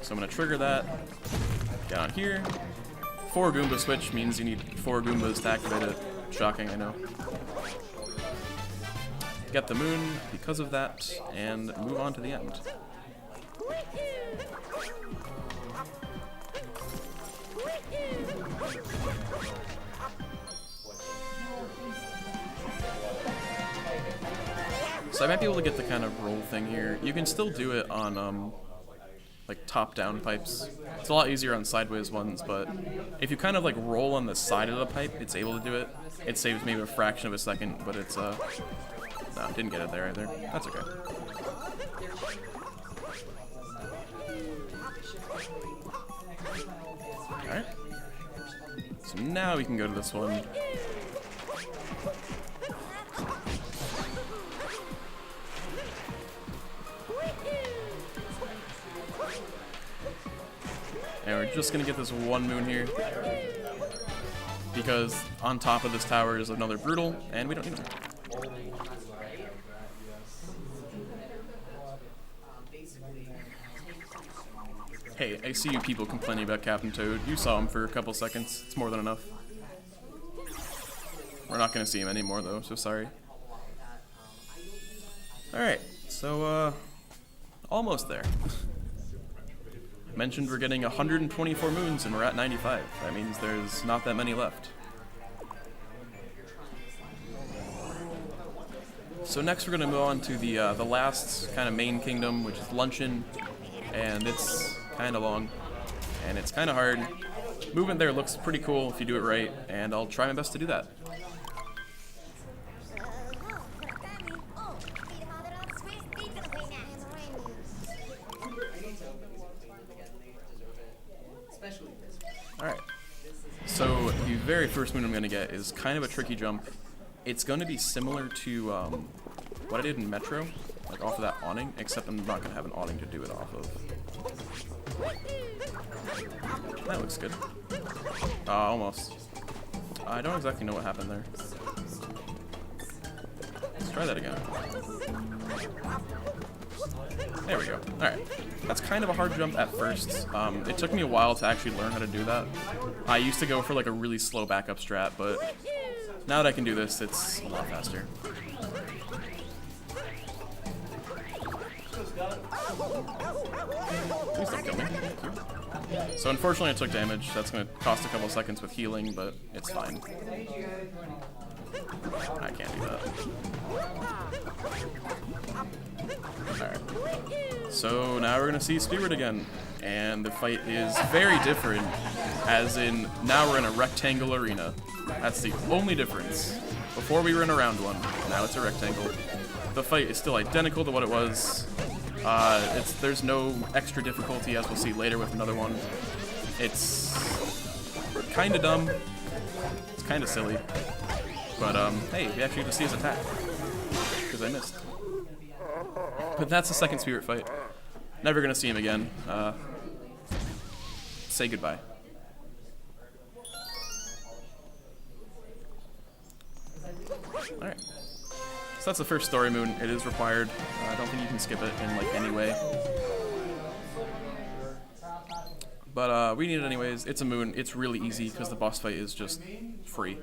So I'm going to trigger that. Get on here. 4 Goomba switch means you need 4 Goombas to activate it. Shocking, I know. Get the moon because of that, and move on to the end. So I might be able to get the kind of roll thing here. You can still do it on like top-down pipes. It's a lot easier on sideways ones, but if you kind of like roll on the side of the pipe, it's able to do it. It saves maybe a fraction of a second, but it's no, didn't get it there either. That's okay. Alright. So now we can go to this one. And we're just gonna get this one moon here. Because on top of this tower is another brutal, and we don't need them. Hey, I see you people complaining about Captain Toad. You saw him for a couple seconds. It's more than enough. We're not gonna see him anymore though, so sorry. Alright, so almost there. Mentioned we're getting 124 moons and we're at 95. That means there's not that many left. So next we're going to move on to the last kind of main kingdom, which is Luncheon, and it's kind of long and it's kind of hard. Movement there looks pretty cool if you do it right, and I'll try my best to do that. Alright, so the very first moon I'm going to get is kind of a tricky jump. It's going to be similar to what I did in Metro, like off of that awning, except I'm not going to have an awning to do it off of. That looks good. Almost. I don't exactly know what happened there. Let's try that again. There we go. Alright. That's kind of a hard jump at first. It took me a while to actually learn how to do that. I used to go for like a really slow backup strat, but now that I can do this, it's a lot faster. Please don't kill me. Thank you. So unfortunately I took damage. That's going to cost a couple seconds with healing, but it's fine. I can't do that. Alright. So now we're going to see Speedward again. And the fight is very different, as in now we're in a rectangle arena. That's the only difference. Before we were in a round one, now it's a rectangle. The fight is still identical to what it was. There's no extra difficulty, as we'll see later with another one. It's kind of dumb. It's kind of silly. But hey, we actually get to see his attack, because I missed. But that's the second Spirit fight. Never gonna see him again. Say goodbye. Alright. So that's the first story moon. It is required. I don't think you can skip it in like any way. But we need it anyways. It's a moon. It's really easy because the boss fight is just free.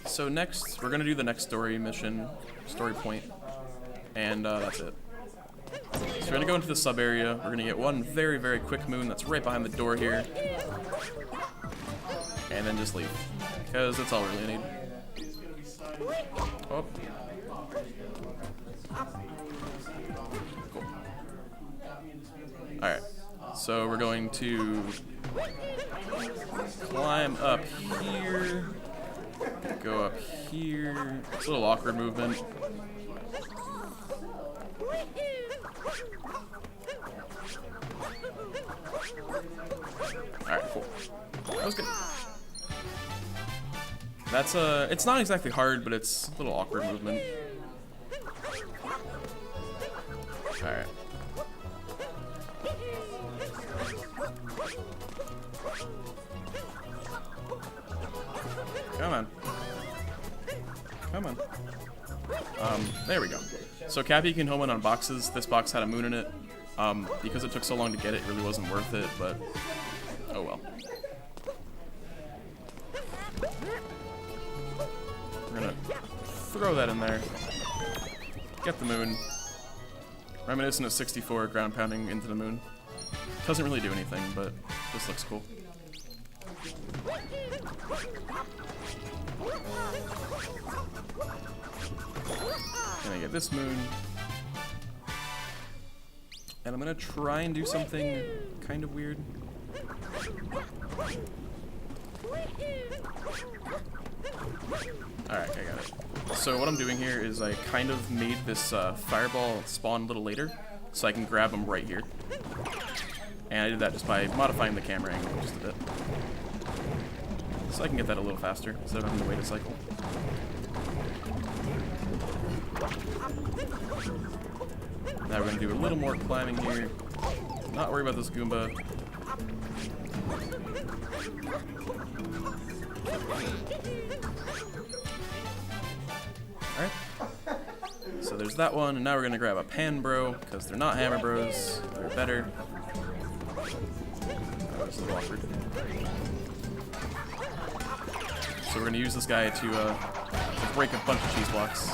So next, we're gonna do the next story mission, story point, and that's it. So we're gonna go into the sub area. We're gonna get one very, very quick moon that's right behind the door here, and then just leave. because that's all we really need. Oh. Cool. Alright, so we're going to climb up here, go up here. It's a little awkward movement. Alright, cool. That was good. That's it's not exactly hard, but it's a little awkward movement. Alright. Come on. Come on. There we go. So Cappy can home in on boxes. This box had a moon in it. Because it took so long to get it, it really wasn't worth it, but oh well. We're gonna throw that in there. Get the moon. Reminiscent of 64 ground pounding into the moon. Doesn't really do anything, but this looks cool. Gonna get this moon. And I'm gonna try and do something kind of weird. Alright, I got it. So what I'm doing here is I kind of made this fireball spawn a little later, so I can grab them right here. And I did that just by modifying the camera angle just a bit. So I can get that a little faster, instead of having to wait a cycle. Now we're going to do a little more climbing here. Not worry about this Goomba. Alright. So there's that one, and now we're going to grab a Pan Bro, because they're not Hammer Bros. They're better. That was a little awkward. So we're going to use this guy to break a bunch of cheese blocks.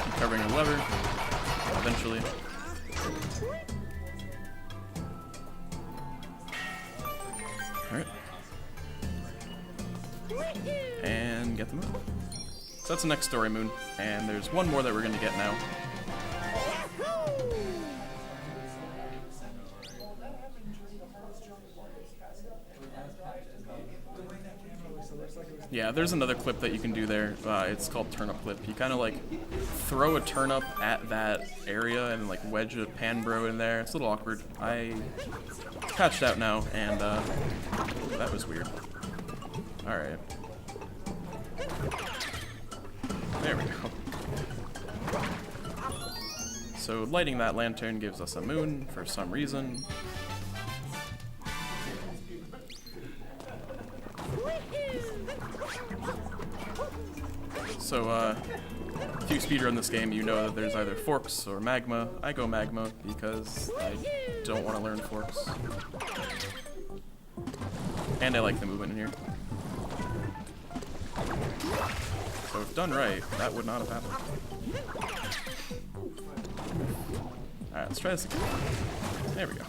Keep covering a lever. Eventually. Alright. And get the moon. So that's the next story moon. And there's one more that we're going to get now. Yeah, there's another clip that you can do there. It's called turnip clip. You kind of like throw a turnip at that area and like wedge a Pan Bro in there. It's a little awkward. I patched out now, and that was weird. All right, there we go. So lighting that lantern gives us a moon for some reason. So, if you speedrun this game, you know that there's either forks or magma. I go magma because I don't want to learn forks. And I like the movement in here. So if done right, that would not have happened. Alright, let's try this again. There we go.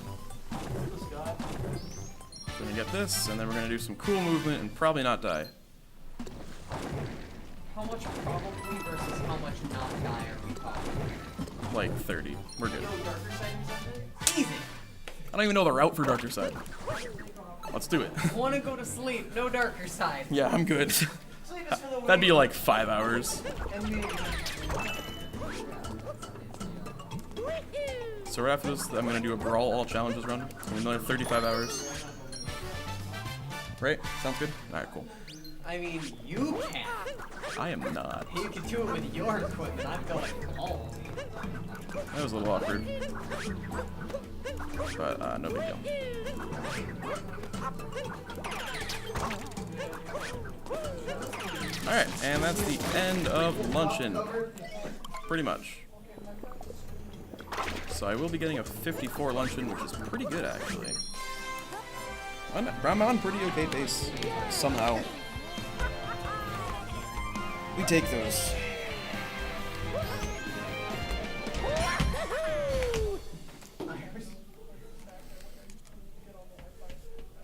We're gonna get this, and then we're gonna do some cool movement and probably not die. How much probably versus how much not die are we talking? Like 30. We're good. Easy. I don't even know the route for Darker Side. Let's do it. Want to go to sleep? No Darker Side. Yeah, I'm good. That'd be like 5 hours. So right after this, I'm gonna do a Brawl all challenges run. Another 35 hours. Right? Sounds good? Alright, cool. I mean, you can. I am not. You can do it with your equipment. I'm going all. That was a little awkward. But, no big deal. Alright, and that's the end of luncheon. Pretty much. So I will be getting a 54 luncheon, which is pretty good, actually. I'm on pretty okay pace, somehow. We take those.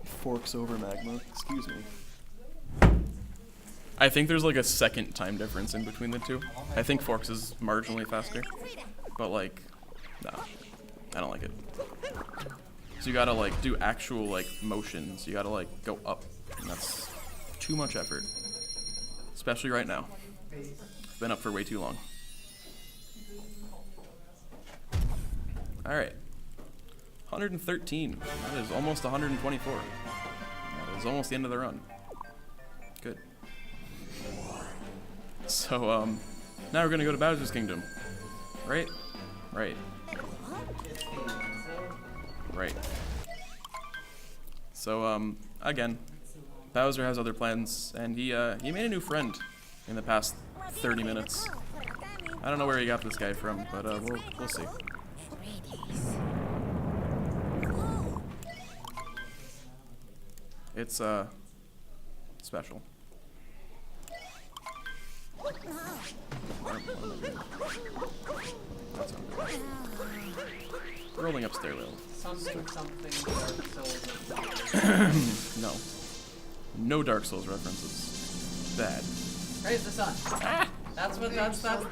Forks over magma, excuse me. I think there's like a second time difference in between the two. I think Forks is marginally faster, but like, no, I don't like it. So you gotta like do actual like motions. You gotta like go up, and that's too much effort, especially right now. I've been up for way too long. All right, 113. That is almost 124. That is almost the end of the run. Good. So, now we're gonna go to Bowser's Kingdom. Right? Right. Right. So, again, Bowser has other plans, and he made a new friend in the past 30 minutes. I don't know where he got this guy from, but, we'll see. It's, special. That's rolling up stair rail. Something Dark Souls. No. No Dark Souls references. Bad. Praise the sun. Ah! That's the Dark Souls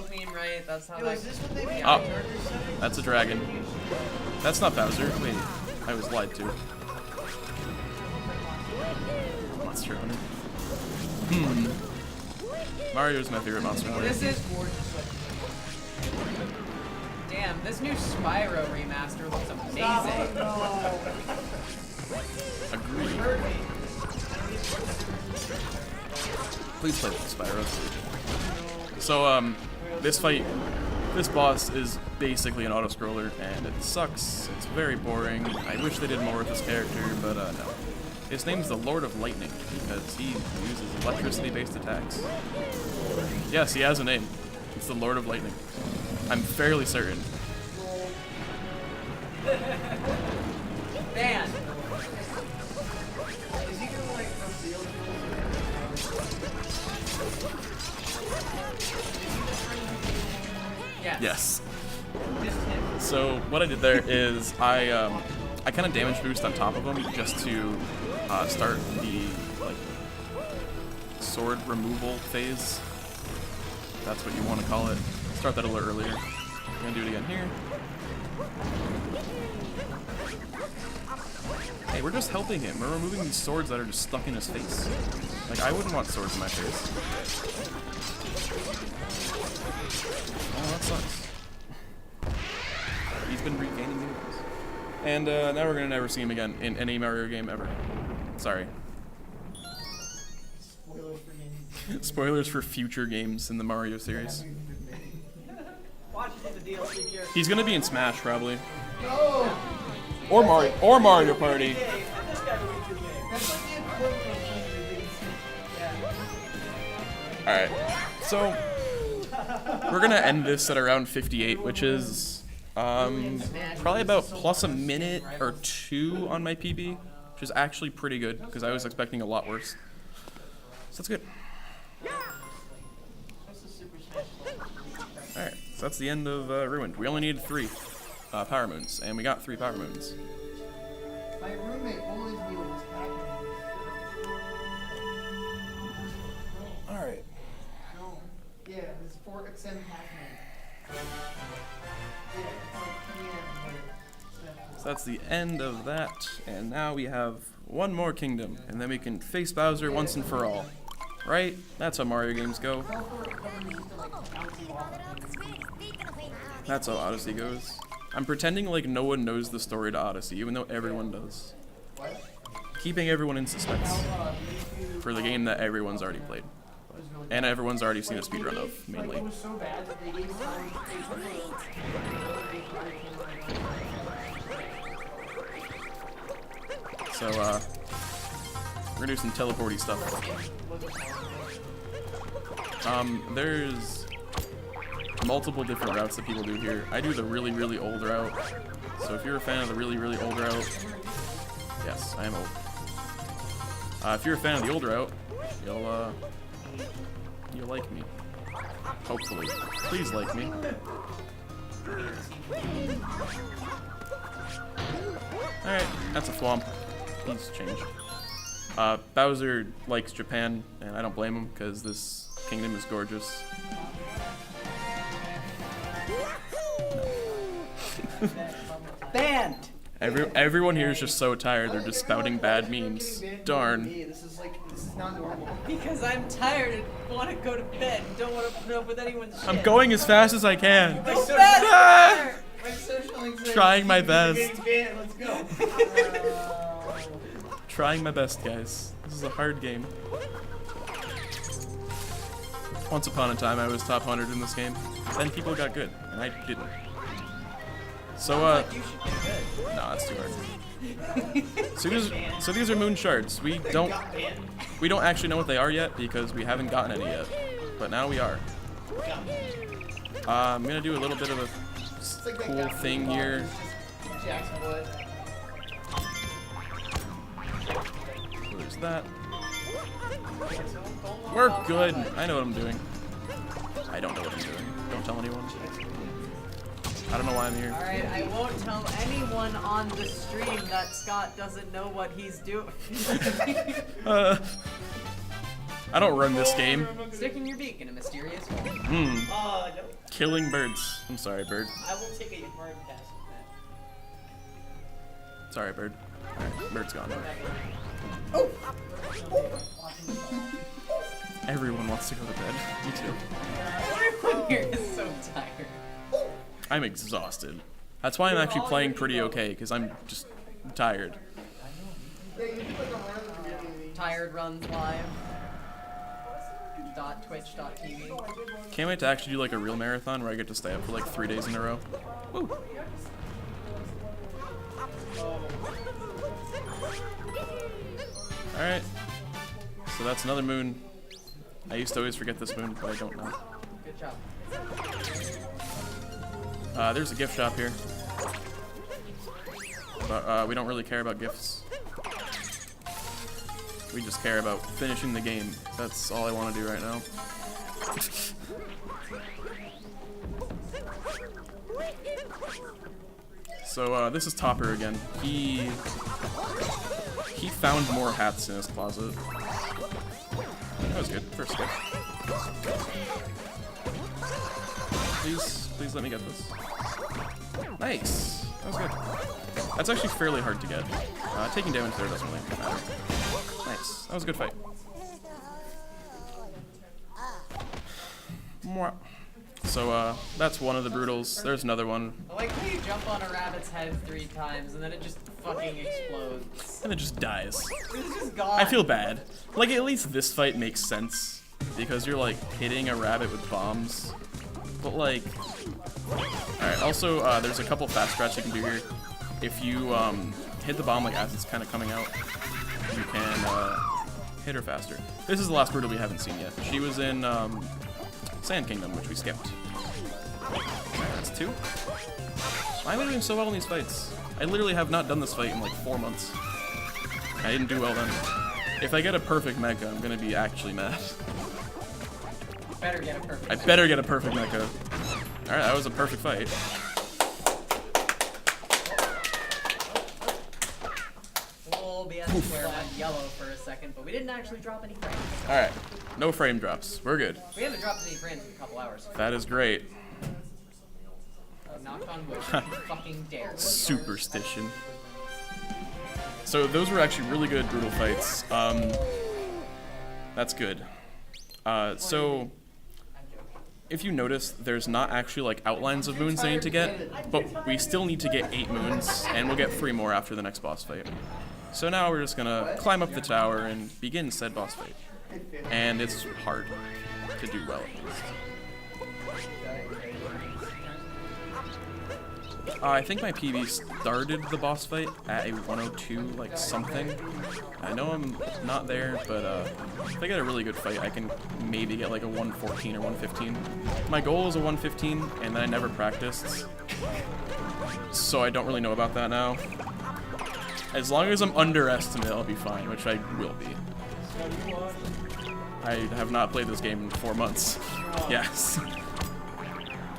meme, right? That's how that. Is this what they mean? Oh, that's a dragon. That's not Bowser. Wait, I was lied to. Monster Hunter. Mario's my favorite Monster Hunter. This is gorgeous. Damn, this new Spyro remaster looks amazing. Agreed. Please play with Spyro. So, this boss is basically an auto-scroller, and it sucks. It's very boring. I wish they did more with this character, but no. His name's the Lord of Lightning, because he uses electricity-based attacks. Yes, he has a name. It's the Lord of Lightning. I'm fairly certain. Man. Is he gonna like reveal Yes. Yes. So what I did there is I kind of damage boost on top of him just to start the like sword removal phase. That's what you want to call it. Start that a little earlier. I'm gonna do it again here. Hey, we're just helping him. We're removing these swords that are just stuck in his face. Like, I wouldn't want swords in my face. Oh, that sucks. He's been regaining moves. And now we're gonna never see him again in any Mario game ever. Sorry. spoilers for games? Spoilers for future games in the Mario series. Watch it in the DLC here. He's gonna be in Smash, probably. No! Or Mario Party. This guy way too big. That's like the equivalent of playing the biggest. Yeah. Alright, so we're gonna end this at around 58, which is probably about plus a minute or two on my PB, which is actually pretty good because I was expecting a lot worse. So that's good. Alright, so that's the end of Ruined. We only needed 3 Power Moons, and we got 3 Power Moons. My roommate always knew what was happening. Alright. No. Yeah, it's 4 extend Pac-Man. Yeah, it's like PM, but So that's the end of that, and now we have one more kingdom, and then we can face Bowser once and for all. Right? That's how Mario games go. That's how Odyssey goes. I'm pretending like no one knows the story to Odyssey, even though everyone does. Keeping everyone in suspense for the game that everyone's already played. And everyone's already seen a speedrun of, mainly. it was so bad that they gave time. So, we're gonna do some teleporty stuff. There's multiple different routes that people do here. I do the really, really old route. So if you're a fan of the really, really old route, yes, I am old. If you're a fan of the old route, you'll like me. Hopefully. Please like me. Alright, that's a thwomp. Please change. Bowser likes Japan, and I don't blame him because this kingdom is gorgeous. Banned. Everyone here is just so tired. They're just spouting bad memes. Darn. This is not normal. Because I'm tired and want to go to bed and don't want to put up with anyone's shit. I'm going as fast as I can. Go faster! My social anxiety Trying my is best. getting banned. Let's go. Trying my best, guys. This is a hard game. Once upon a time, I was top 100 in this game. Then people got good, and I didn't. So, Like you should get good. no, that's too hard. So these are moon shards. We don't actually know what they are yet because we haven't gotten any yet. But now we are. I'm gonna do a little bit of a cool thing here. Jackson Wood. There's that. We're good. I know what I'm doing. I don't know what I'm doing. Don't tell anyone. I don't know why I'm here. Alright, I won't tell anyone on the stream that Scott doesn't know what he's doing. I don't run this game. Sticking your beak in a mysterious way. No. Killing birds. I'm sorry, bird. I will take a hard pass on Sorry, bird. Alright, bird's gone. Everyone wants to go to bed. Me too. Everyone here is so tired. I'm exhausted. That's why I'm actually playing pretty okay, because I'm just tired. Tired runs live. .twitch.tv. Can't wait to actually do like a real marathon where I get to stay up for like 3 days in a row. Woo. Alright. So that's another moon. I used to always forget this moon, but I don't know. Good job. There's a gift shop here. But we don't really care about gifts. We just care about finishing the game. That's all I want to do right now. So this is Topper again. He found more hats in his closet. That was good. First step. Please let me get this. Nice. That was good. That's actually fairly hard to get. Taking damage there doesn't really matter. Nice. That was a good fight. Mwah. So, that's one of the brutals. There's another one. I like how you jump on a rabbit's head 3 times and then it just fucking explodes. And it just dies. It's just gone. I feel bad. Like, at least this fight makes sense. Because you're, like, hitting a rabbit with bombs. But, like... Alright, also, there's a couple fast strats you can do here. If you, hit the bomb, like, as it's kind of coming out, you can, hit her faster. This is the last brutal we haven't seen yet. She was in, Sand Kingdom, which we skipped. Alright, that's 2. Why am I doing so well in these fights? I literally have not done this fight in like 4 months. I didn't do well then. If I get a perfect mecha, I'm gonna be actually mad. Better get a perfect. I better get a perfect mecha. Alright, that was a perfect fight. We'll be at the square on yellow for a second, but we didn't actually drop any frames. Alright, no frame drops. We're good. We haven't dropped any frames in a couple hours. That is great. Knock on wood. You fucking dare. Superstition. So those were actually really good brutal fights. That's good. So if you notice, there's not actually like outlines of moons I need to get, but we still need to get 8 moons, and we'll get 3 more after the next boss fight. So now we're just gonna climb up the tower and begin said boss fight. And it's hard to do well, at least. I think my PB started the boss fight at a 102, like something. I know I'm not there, but if I get a really good fight, I can maybe get like a 114 or 115. My goal is a 115, and then I never practiced, so I don't really know about that now. As long as I'm underestimate, I'll be fine, which I will be. I have not played this game in 4 months. Yes.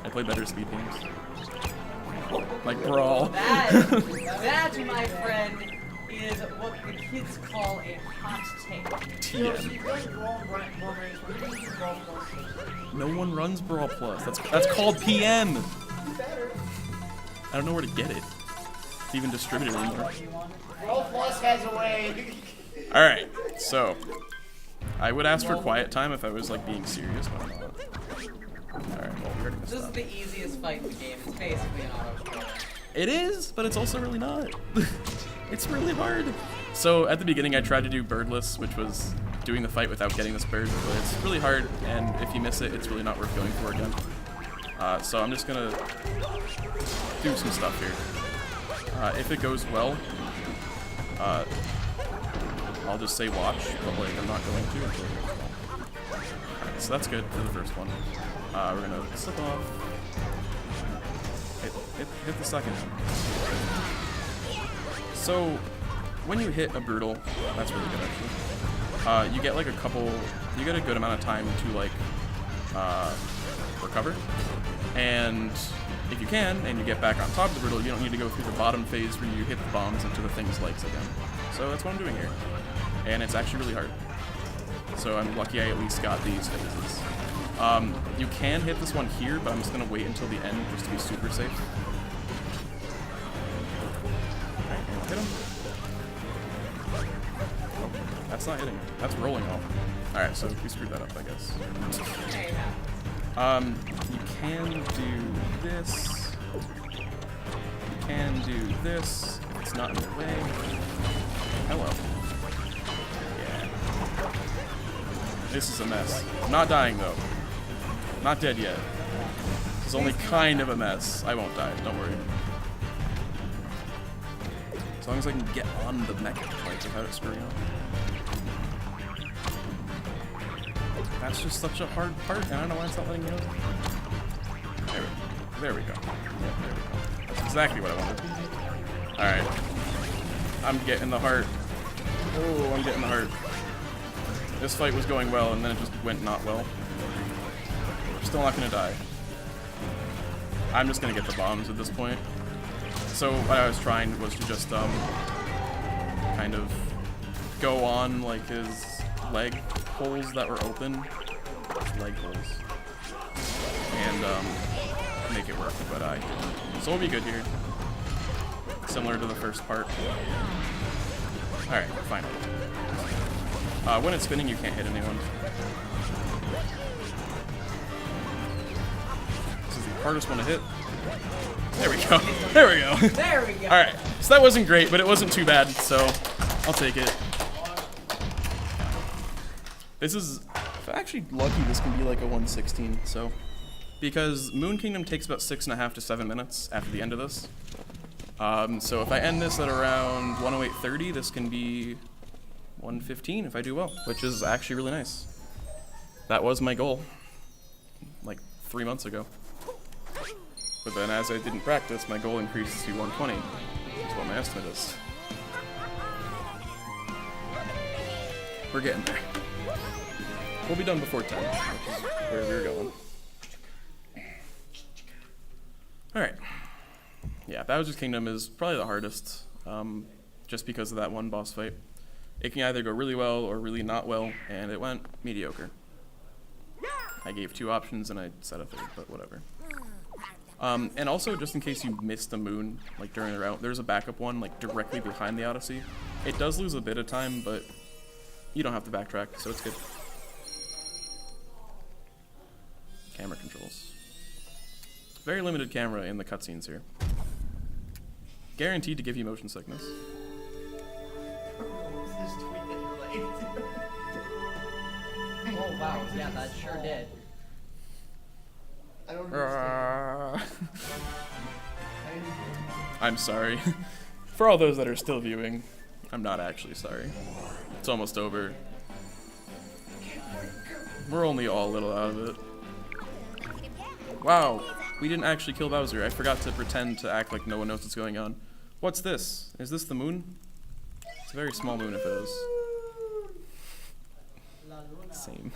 I play better speed games. Like Brawl. That, my friend, is what the kids call a hot take. TM. You guys are all right, more race. We're going to do Brawl Plus. No one runs Brawl Plus. That's called PM. Better. I don't know where to get it. It's even distributed anymore. Brawl Plus has a way. Alright, so I would ask for quiet time if I was like being serious, but I'm not. Alright, well, we already missed This is that. the easiest fight in the game. It's basically an auto. It is, but it's also really not. It's really hard. So at the beginning I tried to do birdless, which was doing the fight without getting this bird, but it's really hard, and if you miss it, it's really not worth going for again. So I'm just gonna do some stuff here. If it goes well, I'll just say watch, but like I'm not going to until it goes well. Alright, so that's good for the first one. We're gonna slip off. Hit the second one. So when you hit a brutal, that's really good actually. You get like you get a good amount of time to like recover, and if you can and you get back on top of the brutal, you don't need to go through the bottom phase where you hit the bombs into the thing's legs again. So that's what I'm doing here, and it's actually really hard. So I'm lucky I at least got these phases. You can hit this one here, but I'm just gonna wait until the end just to be super safe. Alright, hit him. Oh, that's not hitting him. That's rolling off. Alright, so we screwed that up, I guess. You can do this. You can do this. If it's not in the way. Hello. Yeah. This is a mess. I'm not dying though. Not dead yet. This is only kind of a mess. I won't die, don't worry. As long as I can get on the mech like without it screwing up. That's just such a hard part, and I don't know why it's not letting me know. There we go. Yeah, there we go. That's exactly what I wanted. Alright. I'm getting the heart. Oh, I'm getting the heart. This fight was going well, and then it just went not well. We're still not gonna die. I'm just gonna get the bombs at this point. So what I was trying was to just kind of go on like his leg holes that were open, leg holes, and make it work, but I didn't. So we'll be good here. Similar to the first part. Alright, finally. When it's spinning, you can't hit anyone. This is the hardest one to hit. There we go. There we go. There we go. Alright, so that wasn't great, but it wasn't too bad, so I'll take it. This is, if I'm actually lucky, this can be like a 116, so. Because Moon Kingdom takes about 6.5 to 7 minutes after the end of this. So if I end this at around 108.30, this can be 115 if I do well, which is actually really nice. That was my goal, like 3 months ago. But then as I didn't practice, my goal increased to 120, which is what my estimate is. We're getting there. We'll be done before 10, which is where we were going. Alright. Yeah, Bowser's Kingdom is probably the hardest, just because of that one boss fight. It can either go really well or really not well, and it went mediocre. I gave 2 options and I said a 3rd, but whatever. And also, just in case you missed the moon, like during the route, there's a backup one, like directly behind the Odyssey. It does lose a bit of time, but you don't have to backtrack, so it's good. Camera controls. Very limited camera in the cutscenes here. Guaranteed to give you motion sickness. This tweet that you liked. Oh wow, yeah, that sure did. I don't understand. I'm sorry. For all those that are still viewing, I'm not actually sorry. It's almost over. We're only all a little out of it. Wow, we didn't actually kill Bowser. I forgot to pretend to act like no one knows what's going on. What's this? Is this the moon? It's a very small moon if it is. Same.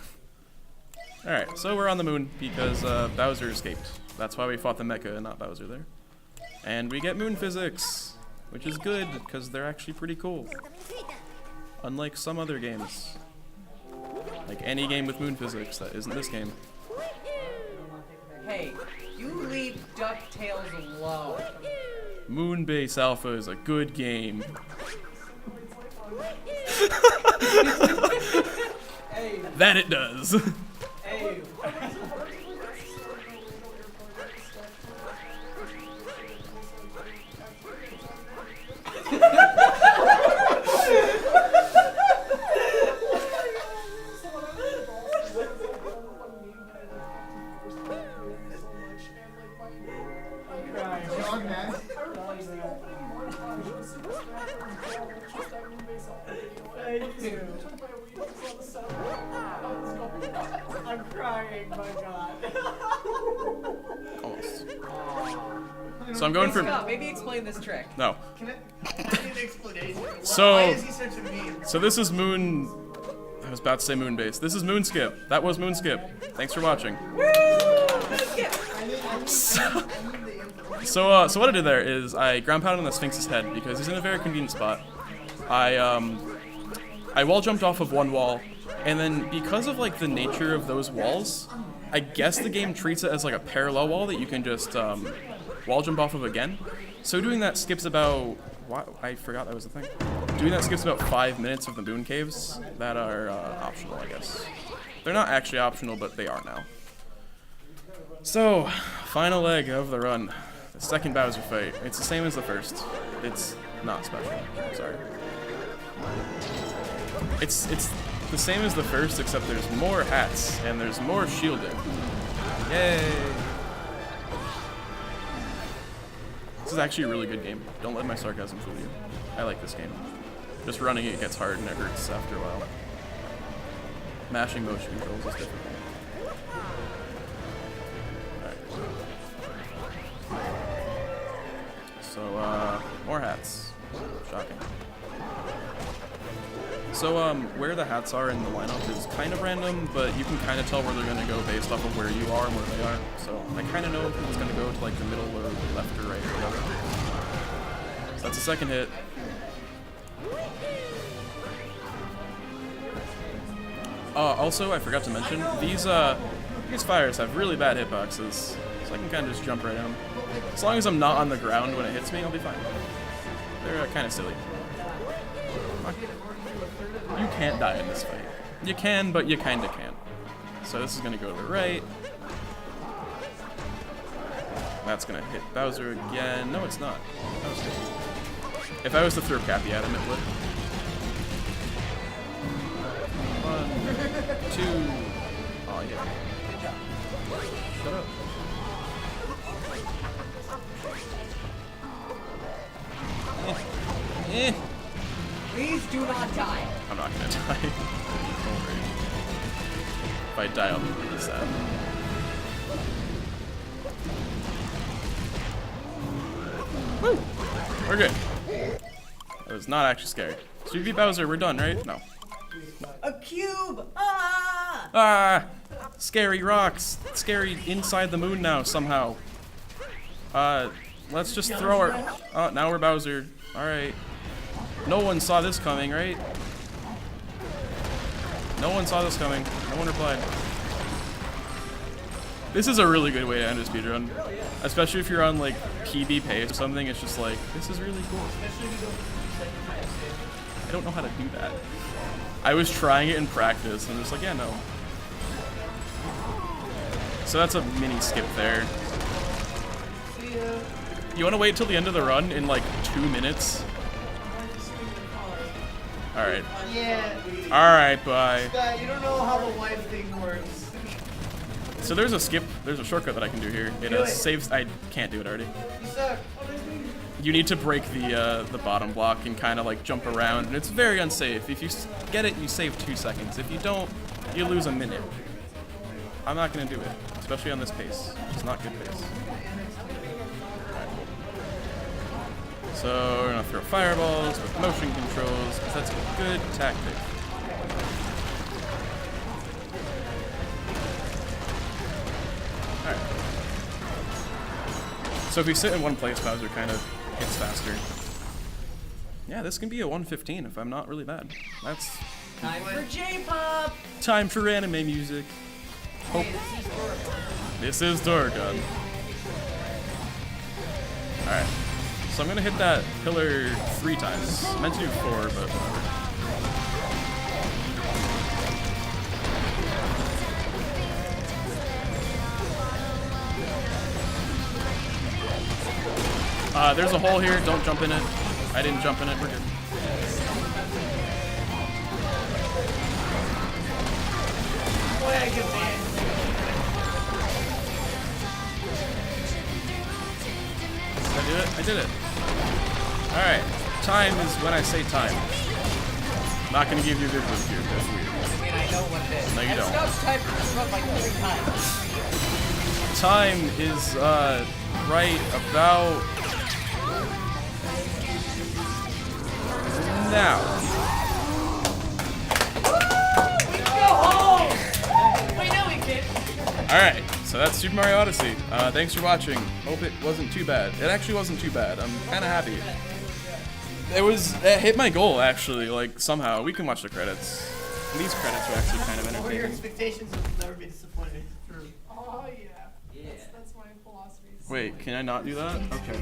Alright, so we're on the moon because Bowser escaped. That's why we fought the mecha and not Bowser there. And we get moon physics. which is good because they're actually pretty cool. Unlike some other games. Like any game with moon physics that isn't this game. Hey, you leave DuckTales alone. Moonbase Alpha is a good game. Hey, That it does. hey. I'm crying, my god. Almost. So I'm going Hey, for Scott, maybe explain this trick. no. Can I need an explanation? So- Why is he such a meme? So this is Moon. I was about to say Moonbase. This is Moonskip. That was Moonskip. Thanks for watching. So what I did there is I ground pounded on the Sphinx's head because he's in a very convenient spot. I wall jumped off of one wall, and then because of like the nature of those walls, I guess the game treats it as like a parallel wall that you can just wall jump off of again. So doing that skips about I forgot that was the thing. Doing that skips about 5 minutes of the moon caves that are optional, I guess. They're not actually optional, but they are now. So, final leg of the run. The second Bowser fight. It's the same as the first. It's not special. Sorry. It's the same as the first, except there's more hats and there's more shielding. Yay! This is actually a really good game. Don't let my sarcasm fool you. I like this game. Just running it gets hard and it hurts after a while. Mashing motion controls is difficult. So, more hats. Shocking. So, where the hats are in the lineup is kind of random, but you can kind of tell where they're going to go based off of where you are and where they are. So, I kind of know if it's going to go to, like, the middle or left or right or whatever. So, that's a second hit. Also, I forgot to mention, these fires have really bad hitboxes, so I can kind of just jump right at them. As long as I'm not on the ground when it hits me, I'll be fine. They're kind of silly. You can't die in this fight. You can, but you kind of can't. So this is going to go to the right. That's going to hit Bowser again. No, it's not. That was good. If I was to throw Cappy at him, it would. 1, 2. Oh, yeah. Shut up. Please do not die. I'm not gonna die. Don't worry. If I die, I'll be really sad. Woo! We're good. That was not actually scary. So we beat Bowser, we're done, right? No. A cube! Ah! Ah! Scary rocks. Scary inside the moon now, somehow. Let's just throw our... Oh, now we're Bowser. Alright. No one saw this coming, right? No one saw this coming. No one replied. This is a really good way to end a speedrun. Especially if you're on, like, PB pace or something. It's just like, this is really cool. I don't know how to do that. I was trying it in practice, and I'm just like, yeah, no. So that's a mini skip there. You want to wait till the end of the run in, like, 2 minutes? Alright. Yeah. Alright, bye. Scott, you don't know how the life thing works. So there's a shortcut that I can do here. It saves, I can't do it already. You suck. You need to break the bottom block and kind of like jump around, and it's very unsafe. If you get it, you save 2 seconds. If you don't, you lose a minute. I'm not gonna do it, especially on this pace. It's not good pace. Alright. So we're gonna throw fireballs with motion controls, because that's a good tactic. Alright. So if we sit in one place, Bowser kind of hits faster. Yeah, this can be a 115 if I'm not really bad. That's Time for J-pop. time for anime music. Hope. This is Tora-Thon. Alright. So I'm gonna hit that pillar 3 times. I meant to do 4, but whatever. There's a hole here. Don't jump in it. I didn't jump in it. We're good. Did I do it? I did it. Alright. Time is when I say time. I'm not going to give you a good look here. That's weird. I mean, I know what it is. No, you don't. I stopped typing this up like 3 times. Time is, right about now. We can go home! Wait, no, we can't. Alright, so that's Super Mario Odyssey. Thanks for watching. Hope it wasn't too bad. It actually wasn't too bad. I'm kind of happy. It hit my goal, actually, like, somehow. We can watch the credits. These credits are actually kind of Or your entertaining. expectations will never be disappointed. True. Oh yeah. That's my philosophy. Wait, can I not do that? Okay.